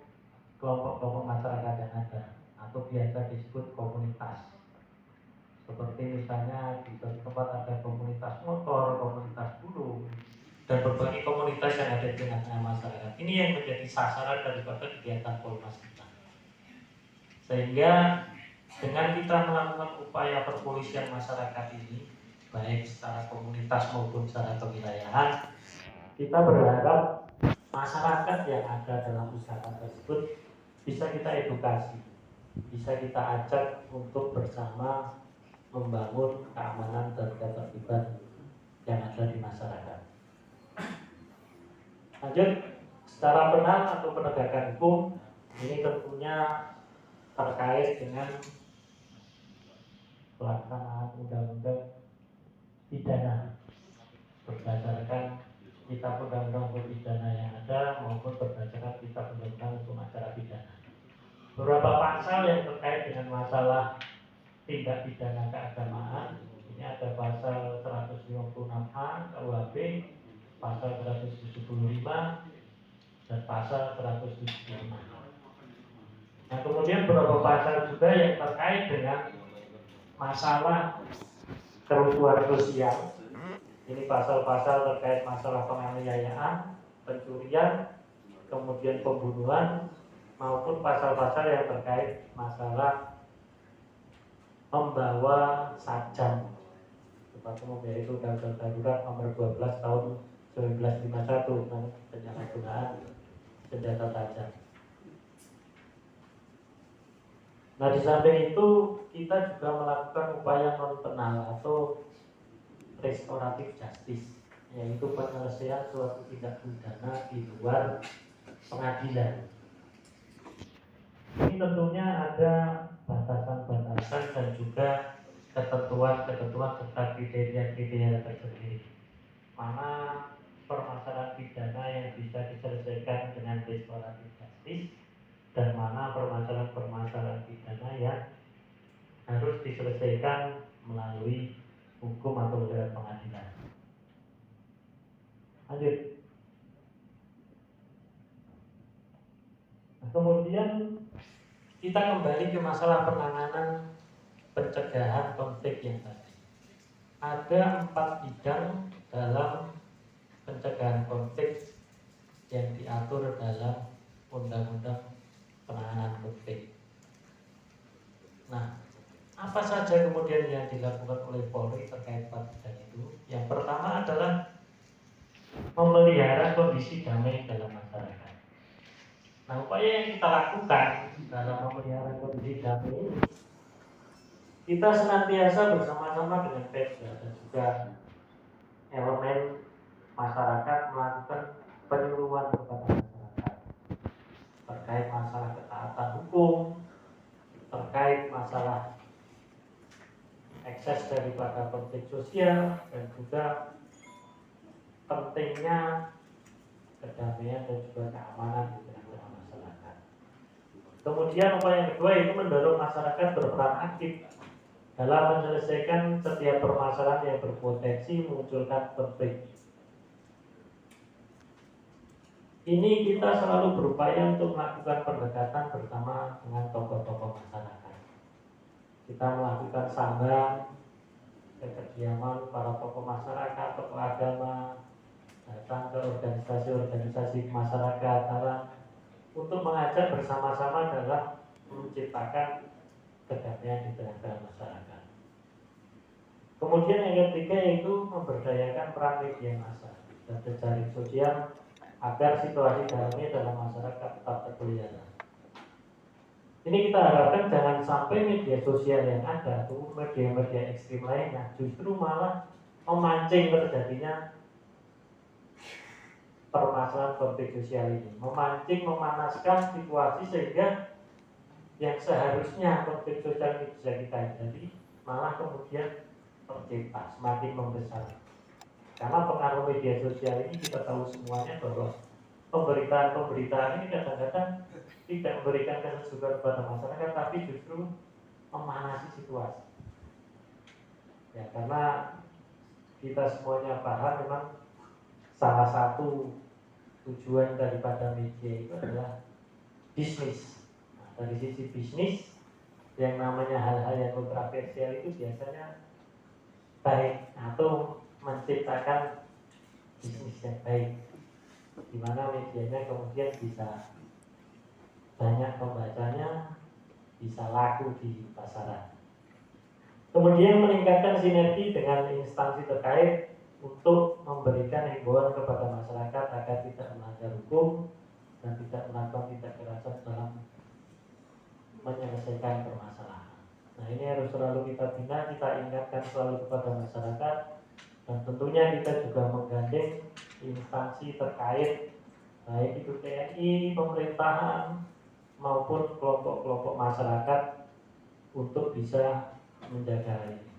S1: kelompok-kelompok masyarakat yang ada, atau biasa disebut komunitas. Seperti misalnya di tempat ada komunitas motor, komunitas burung, dan berbagai komunitas yang ada di tengah-tengah masyarakat. Ini yang menjadi sasaran daripada kegiatan Polmas kita. Sehingga dengan kita melakukan upaya perpolisian masyarakat ini, baik secara komunitas maupun secara kewilayahan, kita berharap masyarakat yang ada dalam usaha tersebut bisa kita edukasi, bisa kita ajak untuk bersama membangun keamanan dan ketertiban yang ada di masyarakat. Lanjut, secara benar atau penegakan hukum ini tentunya terkait dengan pelaksanaan undang-undang pidana berdasarkan kitab undang-undang pidana yang ada maupun berdasarkan kitab undang-undang hukum acara pidana. Beberapa pasal yang terkait dengan masalah tindak pidana keagamaan, ini ada pasal 156A KUHP, pasal 175 dan pasal 175. Nah, kemudian beberapa pasal juga yang terkait dengan masalah kerusuhan sosial. Ini pasal-pasal terkait masalah penganiayaan, pencurian, kemudian pembunuhan, maupun pasal-pasal yang terkait masalah membawa sajam, seperti yaitu Undang-Undang Darurat Nomor 12 Tahun 1951 tentang penyalahgunaan senjata tajam. Nah, di samping itu kita juga melakukan upaya non penal atau restoratif justice, yaitu penyelesaian suatu tindak pidana di luar pengadilan. Ini tentunya ada batasan-batasan dan juga ketentuan-ketentuan serta kriteria-kriteria tersendiri. Mana permasalahan pidana yang bisa diselesaikan dengan restoratif justice dan mana permasalahan-permasalahan pidana yang harus diselesaikan melalui hukum atau lewat pengadilan. Lanjut. Nah, kemudian kita kembali ke masalah penanganan pencegahan konflik yang tadi. Ada 4 bidang dalam pencegahan konflik yang diatur dalam Undang-Undang Penanganan Konflik. Nah, apa saja kemudian yang dilakukan oleh Polri terkait 4 bidang itu? Yang pertama adalah memelihara kondisi damai dalam masyarakat. Nah, upaya yang kita lakukan dalam memelihara kondisi damai ini, kita senantiasa bersama-sama dengan Pemda dan juga elemen masyarakat melakukan penyuluhan kepada masyarakat terkait masalah ketaatan hukum, terkait masalah ekses daripada konflik sosial, dan juga pentingnya kedamaian dan juga keamanan di tengah-tengah masyarakat. Kemudian upaya yang kedua itu mendorong masyarakat berperan aktif dalam menyelesaikan setiap permasalahan yang berpotensi memunculkan konflik. Ini kita selalu berupaya untuk melakukan pendekatan bersama dengan tokoh-tokoh masyarakat. Kita melakukan sambat ke kediaman para tokoh masyarakat, tokoh agama, datang ke organisasi-organisasi masyarakat untuk mengajak bersama-sama dalam menciptakan kedamaian di tengah-tengah masyarakat. Kemudian yang ketiga yaitu memberdayakan peran media massa dan jejaring sosial agar situasi damai dalam masyarakat tetap terpelihara. Ini kita harapkan jangan sampai media sosial yang ada atau media-media ekstrim lainnya justru malah memancing terjadinya permasalahan konflik sosial ini, memancing, memanaskan situasi sehingga yang seharusnya konflik sosial ini bisa kita hindari malah kemudian tercipta semakin membesar. Karena pengaruh media sosial ini kita tahu semuanya bahwa pemberitaan ini kadang-kadang tidak memberikan kesejukan kepada masyarakat, tapi justru memanasi situasi. Ya, karena kita semuanya paham memang salah satu tujuan daripada media itu adalah bisnis. Nah, dari sisi bisnis, yang namanya hal-hal yang kontroversial itu biasanya baik atau menciptakan bisnis yang baik, di mana medianya kemudian bisa banyak pembacanya, bisa laku di pasaran. Kemudian meningkatkan sinergi dengan instansi terkait untuk memberikan himbauan kepada masyarakat agar tidak melanggar hukum dan tidak melakukan tindak kekerasan dalam menyelesaikan permasalahan. Nah, ini harus selalu kita bina, kita ingatkan selalu kepada masyarakat, dan tentunya kita juga menggandeng instansi terkait, baik itu TNI, pemerintahan maupun kelompok-kelompok masyarakat untuk bisa menjaga ini.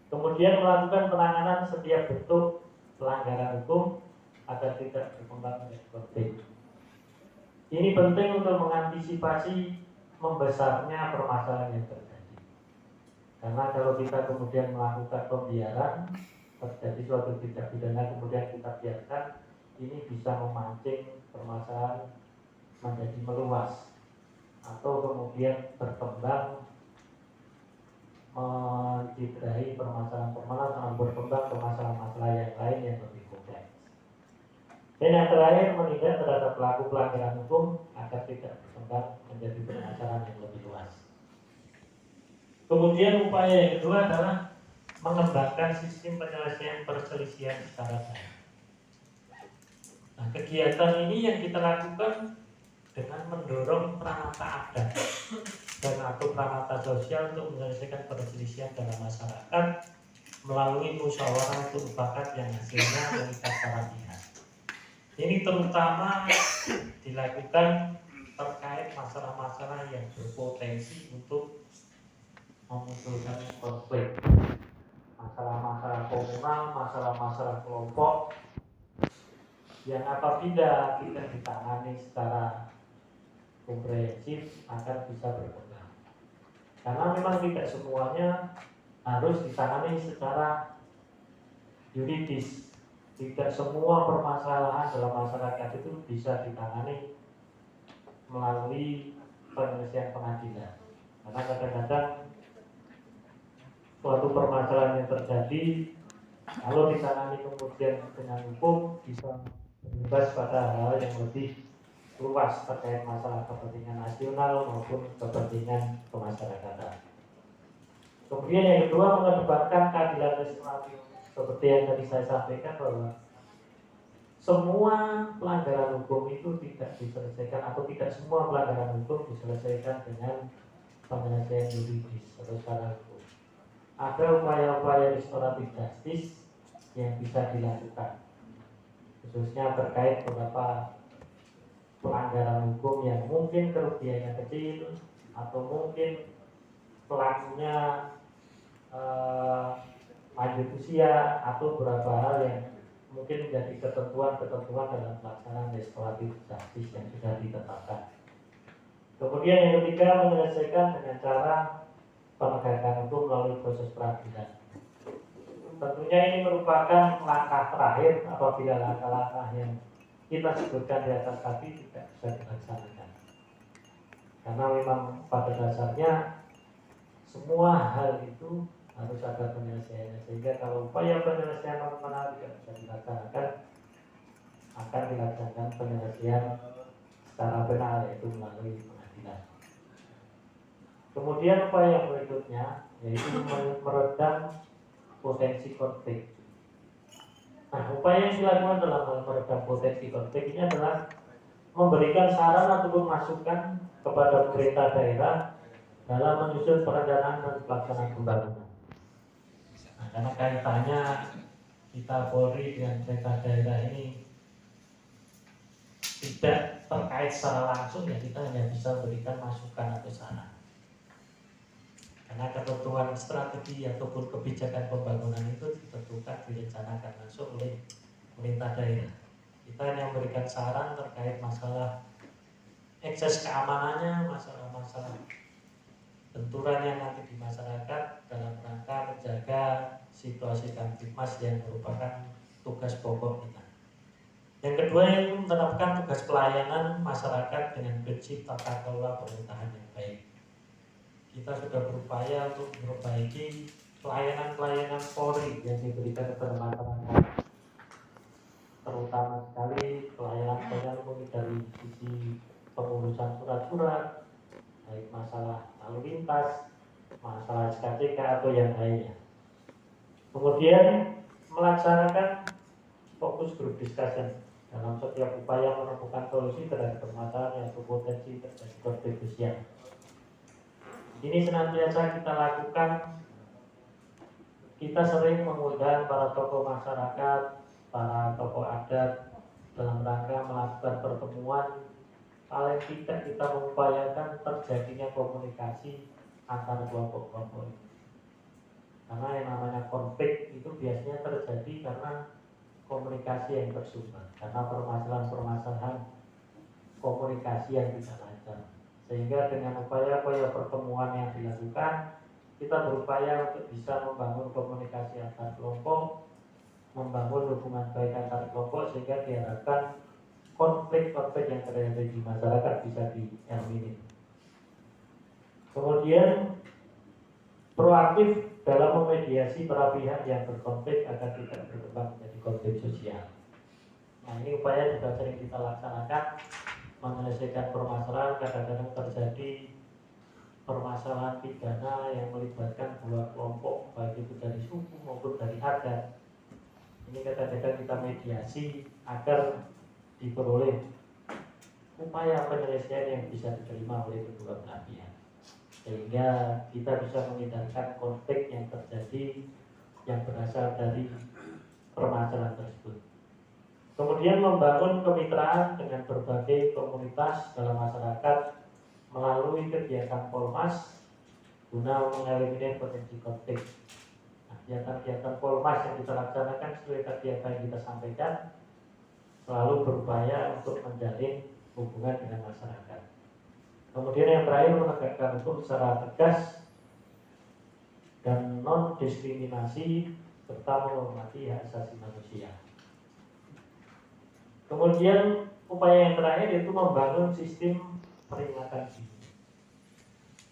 S1: Kemudian melakukan penanganan setiap bentuk pelanggaran hukum agar tidak berkembang menjadi konflik. Ini penting untuk mengantisipasi membesarnya permasalahan yang terjadi. Karena kalau kita kemudian melakukan pembiaran, terjadi suatu tindak pidana kemudian kita biarkan, ini bisa memancing permasalahan menjadi meluas atau kemudian berkembang mencederai permasalahan-permasalahan, berkembang ke masalah-masalah yang lain yang lebih kompleks. Dan yang terakhir, menindak terhadap pelaku pelanggaran hukum agar tidak berkembang menjadi permasalahan yang lebih luas. Kemudian upaya yang kedua adalah mengembangkan sistem penyelesaian perselisihan secara damai. Nah, kegiatan ini yang kita lakukan dengan mendorong pranata adat dan atau pranata sosial untuk menyelesaikan perselisihan dalam masyarakat melalui musyawarah untuk mufakat yang hasilnya mengikat para pihak. Ini terutama dilakukan terkait masalah-masalah yang berpotensi untuk memunculkan konflik, masalah-masalah komunal, masalah-masalah kelompok yang apabila tidak ditangani secara komprehensif akan bisa berkembang. Karena memang tidak semuanya harus ditangani secara yuridis. Tidak semua permasalahan dalam masyarakat itu bisa ditangani melalui penyelesaian pengadilan. Karena kadang-kadang suatu permasalahan yang terjadi kalau ditangani kemudian dengan hukum bisa berimbas pada hal yang lebih luas terkait masalah kepentingan nasional maupun kepentingan kemasyarakatan. Kemudian yang kedua, mengedepankan keadilan restoratif. Seperti yang tadi saya sampaikan bahwa semua pelanggaran hukum itu tidak diselesaikan atau tidak semua pelanggaran hukum diselesaikan dengan penyelesaian yuridis atau secara hukum. Ada upaya-upaya restoratif justice yang bisa dilakukan, khususnya terkait beberapa pelanggaran hukum yang mungkin kerugiannya kecil atau mungkin pelakunya lanjut usia atau beberapa hal yang mungkin menjadi ketentuan-ketentuan dalam pelaksanaan restoratif justice yang sudah ditetapkan. Kemudian yang ketiga, menyelesaikan dengan cara penegakan hukum melalui proses peradilan. Tentunya ini merupakan langkah terakhir apabila langkah-langkah yang kita sebutkan di atas tadi tidak bisa dilaksanakan. Karena memang pada dasarnya semua hal itu harus ada penyelesaiannya, sehingga kalau upaya penyelesaian non-penal tidak bisa dilaksanakan, akan dilaksanakan penyelesaian secara penal, yaitu melalui pengadilan. Kemudian upaya yang berikutnya yaitu meredam potensi konflik. Nah, upaya yang dilakukan dalam meredam potensi konflik ini adalah memberikan saran ataupun masukan kepada pemerintah daerah dalam menyusun perencanaan dan pelaksanaan pembangunan. Nah, karena kaitannya kita Polri dengan pemerintah daerah ini tidak terkait secara langsung, ya kita hanya bisa berikan masukan atau saran. Karena ketentuan strategi ataupun kebijakan pembangunan itu ditentukan, direncanakan langsung oleh pemerintah daerah. Kita hanya memberikan saran terkait masalah akses keamanannya, masalah-masalah benturan yang nanti di masyarakat dalam rangka menjaga situasi kamtipmas yang merupakan tugas pokok kita. Yang kedua, yaitu menerapkan tugas pelayanan masyarakat dengan prinsip tata kelola pemerintahan yang baik. Kita sudah berupaya untuk memperbaiki pelayanan-pelayanan Polri yang diberikan kepada masyarakat, terutama sekali pelayanan dari sisi pengurusan surat-surat, baik masalah lalu lintas, masalah SKCK atau yang lainnya. Kemudian melaksanakan fokus group discussion dalam setiap upaya menemukan solusi terhadap permasalahan yang berpotensi terjadi konflik sosial. Ini senantiasa kita lakukan. Kita sering mengundang para tokoh masyarakat, para tokoh adat dalam rangka melakukan pertemuan. Paling tidak kita mengupayakan terjadinya komunikasi antara kelompok-kelompok ini. Karena yang namanya konflik itu biasanya terjadi karena komunikasi yang tersumbat, karena permasalahan-permasalahan komunikasi yang tidak lancar. Sehingga dengan upaya-upaya pertemuan yang dilakukan, kita berupaya untuk bisa membangun komunikasi antar kelompok, membangun hubungan baik antar kelompok, sehingga diharapkan konflik-konflik yang terjadi di masyarakat bisa dieliminir. Kemudian proaktif dalam memediasi para pihak yang berkonflik agar tidak berkembang menjadi konflik sosial. Nah, ini upaya juga sering kita laksanakan, menyelesaikan permasalahan kadang-kadang terjadi permasalahan pidana yang melibatkan dua kelompok, baik itu dari suku maupun dari adat. Ini kadang-kadang kita mediasi agar diperoleh upaya penyelesaian yang bisa diterima oleh kedua belah pihak, sehingga kita bisa menghindarkan konflik yang terjadi yang berasal dari permasalahan tersebut. Kemudian membangun kemitraan dengan berbagai komunitas dalam masyarakat melalui kegiatan Polmas guna mengeliminir potensi konflik. Nah, kegiatan-kegiatan Polmas yang kita laksanakan sesuai kegiatan yang kita sampaikan selalu berupaya untuk menjalin hubungan dengan masyarakat. Kemudian yang terakhir, menegakkan hukum secara tegas dan non-diskriminasi serta menghormati hak asasi manusia. Kemudian upaya yang terakhir yaitu membangun sistem peringatan dini.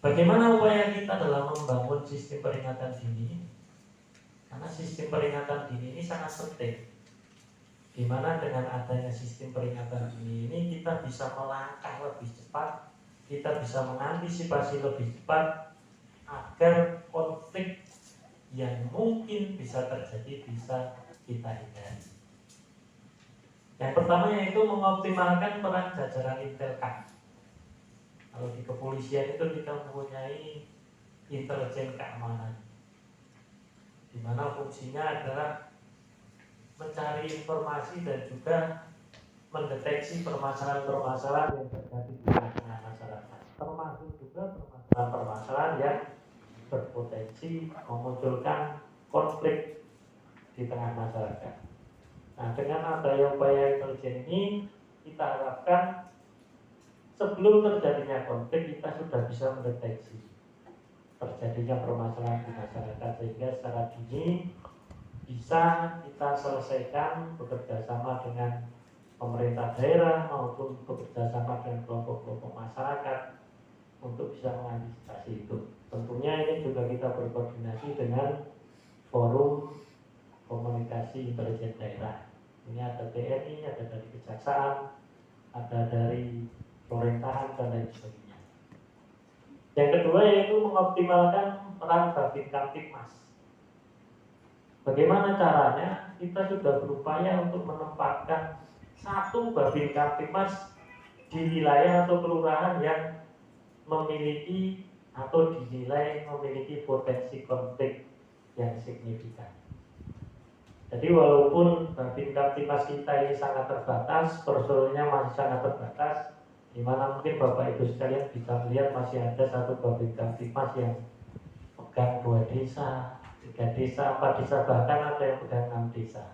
S1: Bagaimana upaya kita dalam membangun sistem peringatan dini? Karena sistem peringatan dini ini sangat penting, di mana dengan adanya sistem peringatan dini ini kita bisa melangkah lebih cepat, kita bisa mengantisipasi lebih cepat agar konflik yang mungkin bisa terjadi bisa kita hindari. Yang pertama yaitu mengoptimalkan peran jajaran Intelkam. Kalau di kepolisian itu kita mempunyai intelijen keamanan, di mana fungsinya adalah mencari informasi dan juga mendeteksi permasalahan-permasalahan yang terjadi di tengah masyarakat, termasuk juga permasalahan-permasalahan yang berpotensi memunculkan konflik di tengah masyarakat. Nah, dengan adanya upaya intelijen ini, kita harapkan sebelum terjadinya konflik kita sudah bisa mendeteksi terjadinya permasalahan di masyarakat, sehingga secara dini bisa kita selesaikan bekerja sama dengan pemerintah daerah maupun bekerja sama dengan kelompok-kelompok masyarakat untuk bisa mengantisipasi itu. Tentunya ini juga kita berkoordinasi dengan forum komunikasi intelijen daerah. Ini ada TNI, ada dari kejaksaan, ada dari pemerintahan dan lain sebagainya. Yang kedua yaitu mengoptimalkan peran Babin Kamtibmas. Bagaimana caranya? Kita sudah berupaya untuk menempatkan satu Babin Kamtibmas di wilayah atau kelurahan yang memiliki atau dinilai memiliki potensi konflik yang signifikan. Jadi walaupun Babin Kamtibmas kita ini sangat terbatas, personilnya masih sangat terbatas, di mana mungkin Bapak Ibu sekalian bisa melihat masih ada satu Babin Kamtibmas yang pegang 2 desa, 3 desa, 4 desa, bahkan ada yang pegang 6 desa.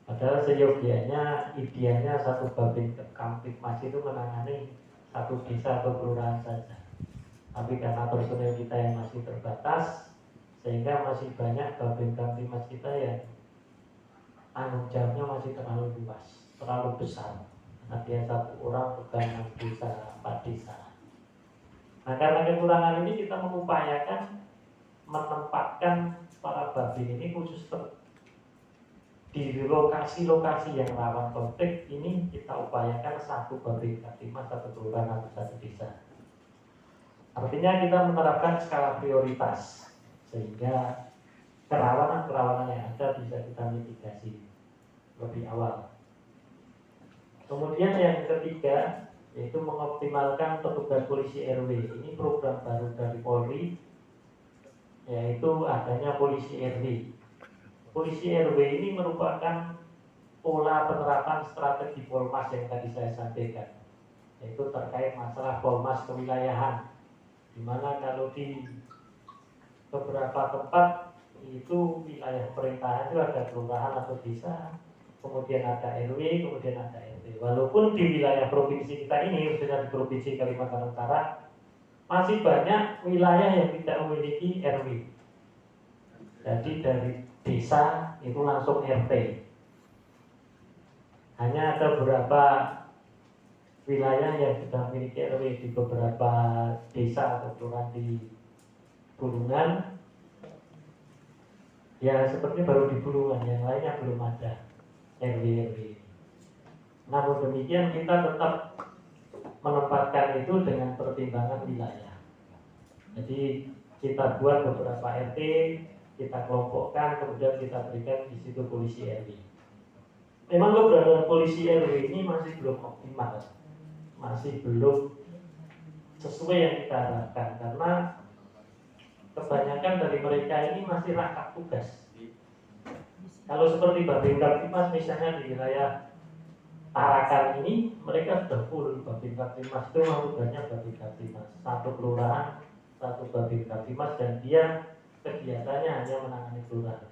S1: Padahal seyogianya, idealnya satu Babin Kamtibmas itu menangani 1 desa atau kelurahan saja. Tapi karena personil kita yang masih terbatas, sehingga masih banyak Babin Kamtibmas kita yang tanggung jawabnya masih terlalu luas, terlalu besar. Karena dia 1 orang pegang 6 desa, 4 desa. Nah, karena kekurangan ini kita mengupayakan menempatkan para babin ini khusus di lokasi-lokasi yang rawan konflik. Ini kita upayakan 1 Babin Kamtibmas, 1 kelurahan atau 1 desa. Artinya kita menerapkan skala prioritas sehingga kerawanan-kerawanan yang ada bisa kita mitigasi lebih awal. Kemudian yang ketiga yaitu mengoptimalkan petugas polisi RW. Ini program baru dari Polri, yaitu adanya polisi RW. Polisi RW ini merupakan pola penerapan strategi Polmas yang tadi saya sampaikan, yaitu terkait masalah Polmas kewilayahan, di mana kalau di beberapa tempat itu wilayah pemerintahan itu ada kelurahan atau desa, kemudian ada RW, kemudian ada RT. Walaupun di wilayah provinsi kita ini, khususnya di provinsi Kalimantan Utara, masih banyak wilayah yang tidak memiliki RW. Jadi dari desa itu langsung RT. Hanya ada beberapa wilayah yang sudah memiliki RW di beberapa desa atau kelurahan di Bulungan. Ya seperti baru di Bulungan, yang lainnya belum ada RW. Namun demikian kita tetap menempatkan itu dengan pertimbangan wilayah. Jadi kita buat beberapa RT, kita kelompokkan, kemudian kita berikan di situ polisi RW. Memang keberadaan polisi RW ini masih belum optimal, masih belum sesuai yang kita harapkan, karena kebanyakan dari mereka ini masih rangkap tugas. Kalau seperti Babin Kaptimas misalnya di wilayah Tarakan ini, mereka sudah full Babin Kaptimas, itu tugasnya Babin Kaptimas, satu kelurahan, satu Babin Kaptimas, dan dia kegiatannya hanya menangani kelurahan.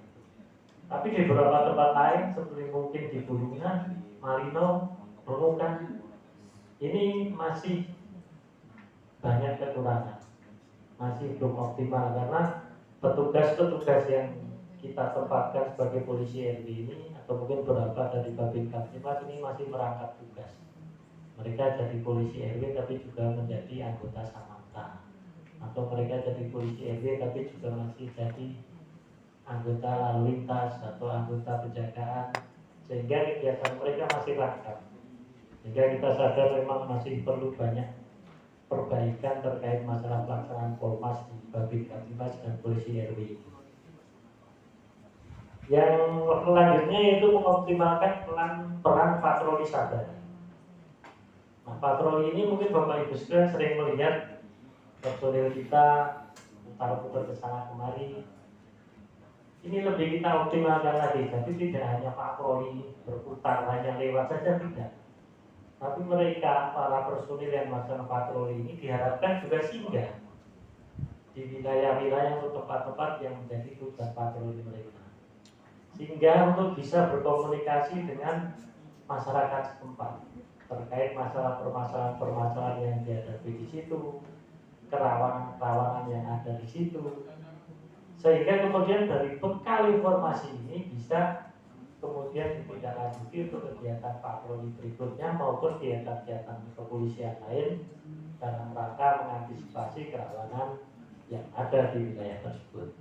S1: Tapi di beberapa tempat lain seperti mungkin di Bulungan, Marino, Nunukan, ini masih banyak kekurangan, masih belum optimal, karena petugas-petugas yang kita tempatkan sebagai polisi RW ini atau mungkin beberapa dari Babin Kaptimas ini masih merangkap tugas. Mereka jadi polisi RW tapi juga menjadi anggota Samapta, atau mereka jadi polisi RW tapi juga masih jadi anggota lalu lintas atau anggota penjagaan, sehingga kegiatan mereka masih lengkap. Sehingga kita sadar memang masih perlu banyak perbaikan terkait masalah pelaksanaan Polmas di Babin Kaptimas dan polisi RW. Yang selanjutnya yaitu mengoptimalkan peran patroli sadar. Nah, patroli ini mungkin Bapak Ibu sekalian sering melihat personil kita putar-putar ke sana kemari. Ini lebih kita optimalkan lagi, jadi tidak hanya patroli berputar hanya lewat saja, tidak. Tapi mereka, para personil yang melaksanakan patroli ini diharapkan juga singgah di wilayah-wilayah atau tempat-tempat yang menjadi tujuan patroli mereka, sehingga untuk bisa berkomunikasi dengan masyarakat setempat terkait masalah permasalahan yang dihadapi di situ, kerawanan yang ada di situ, sehingga kemudian dari bekal informasi ini bisa kemudian ditindaklanjuti untuk kegiatan patroli berikutnya maupun kegiatan kepolisian lain dalam rangka mengantisipasi kerawanan yang ada di wilayah tersebut.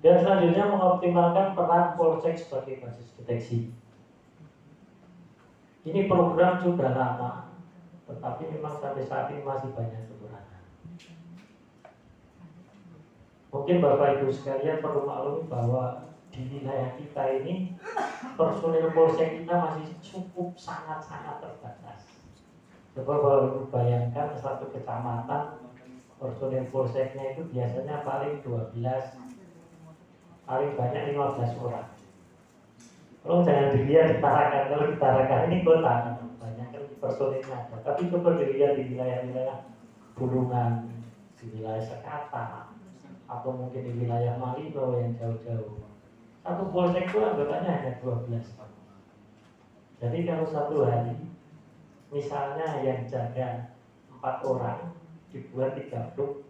S1: Dan selanjutnya mengoptimalkan peran Polsek sebagai basis deteksi. Ini program sudah lama, tetapi memang sampai saat ini masih banyak kekurangan. Mungkin Bapak Ibu sekalian perlu maklum bahwa di wilayah kita ini personil Polsek kita masih cukup sangat-sangat terbatas. Coba Bapak Ibu bayangkan satu kecamatan personil Polseknya itu biasanya paling 12, paling banyak 15 orang. Kalau jangan dilihat di Tarakan, kalau di Tarakan ini kota banyak kan personilnya ada. Tapi coba dilihat di wilayah-wilayah Bulungan, di wilayah Sekata, atau mungkin di wilayah Marino yang jauh-jauh. Satu polsek itu anggotanya hanya 12. Jadi kalau satu hari, misalnya yang jaga 4 orang, dibuat 30,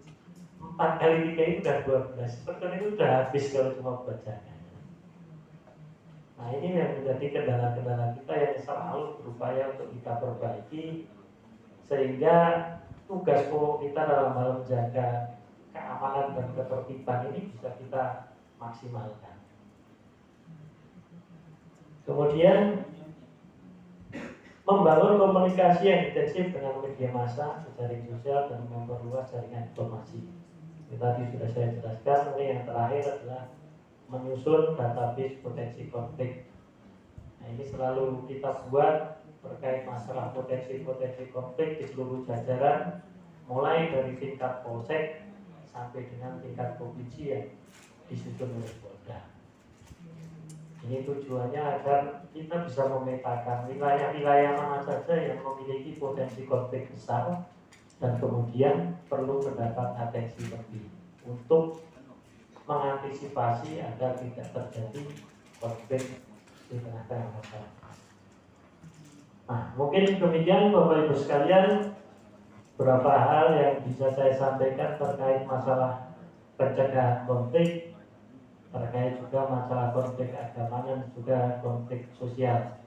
S1: 4 kali 3 itu udah 12. Personil itu udah habis kalau cuma buat jaga. Nah ini yang menjadi kendala-kendala kita yang selalu berupaya untuk kita perbaiki, sehingga tugas pokok kita dalam hal menjaga keamanan dan ketertiban ini bisa kita maksimalkan. Kemudian membangun komunikasi yang intensif dengan media massa, jejaring sosial, dan memperluas jaringan informasi. Ini tadi sudah saya jelaskan. Ini yang terakhir adalah menyusun database potensi konflik. Nah ini selalu kita buat terkait masalah potensi-potensi konflik di seluruh jajaran, mulai dari tingkat polsek sampai dengan tingkat provinsi yang disusun oleh Polda. Ini tujuannya agar kita bisa memetakan wilayah-wilayah mana saja yang memiliki potensi konflik besar dan kemudian perlu mendapat atensi lebih untuk mengantisipasi agar tidak terjadi konflik di tengah-tengah masyarakat. Nah, mungkin demikian Bapak Ibu sekalian beberapa hal yang bisa saya sampaikan terkait masalah pencegahan konflik, terkait juga masalah konflik agama dan juga konflik sosial.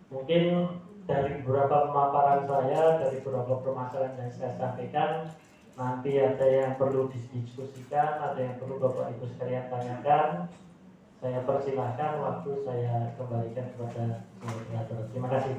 S1: Mungkin dari beberapa pemaparan saya, dari beberapa permasalahan yang saya sampaikan, nanti ada yang perlu didiskusikan, ada yang perlu Bapak Ibu sekalian tanyakan. Saya persilahkan, waktu saya kembalikan kepada moderator. Terima kasih.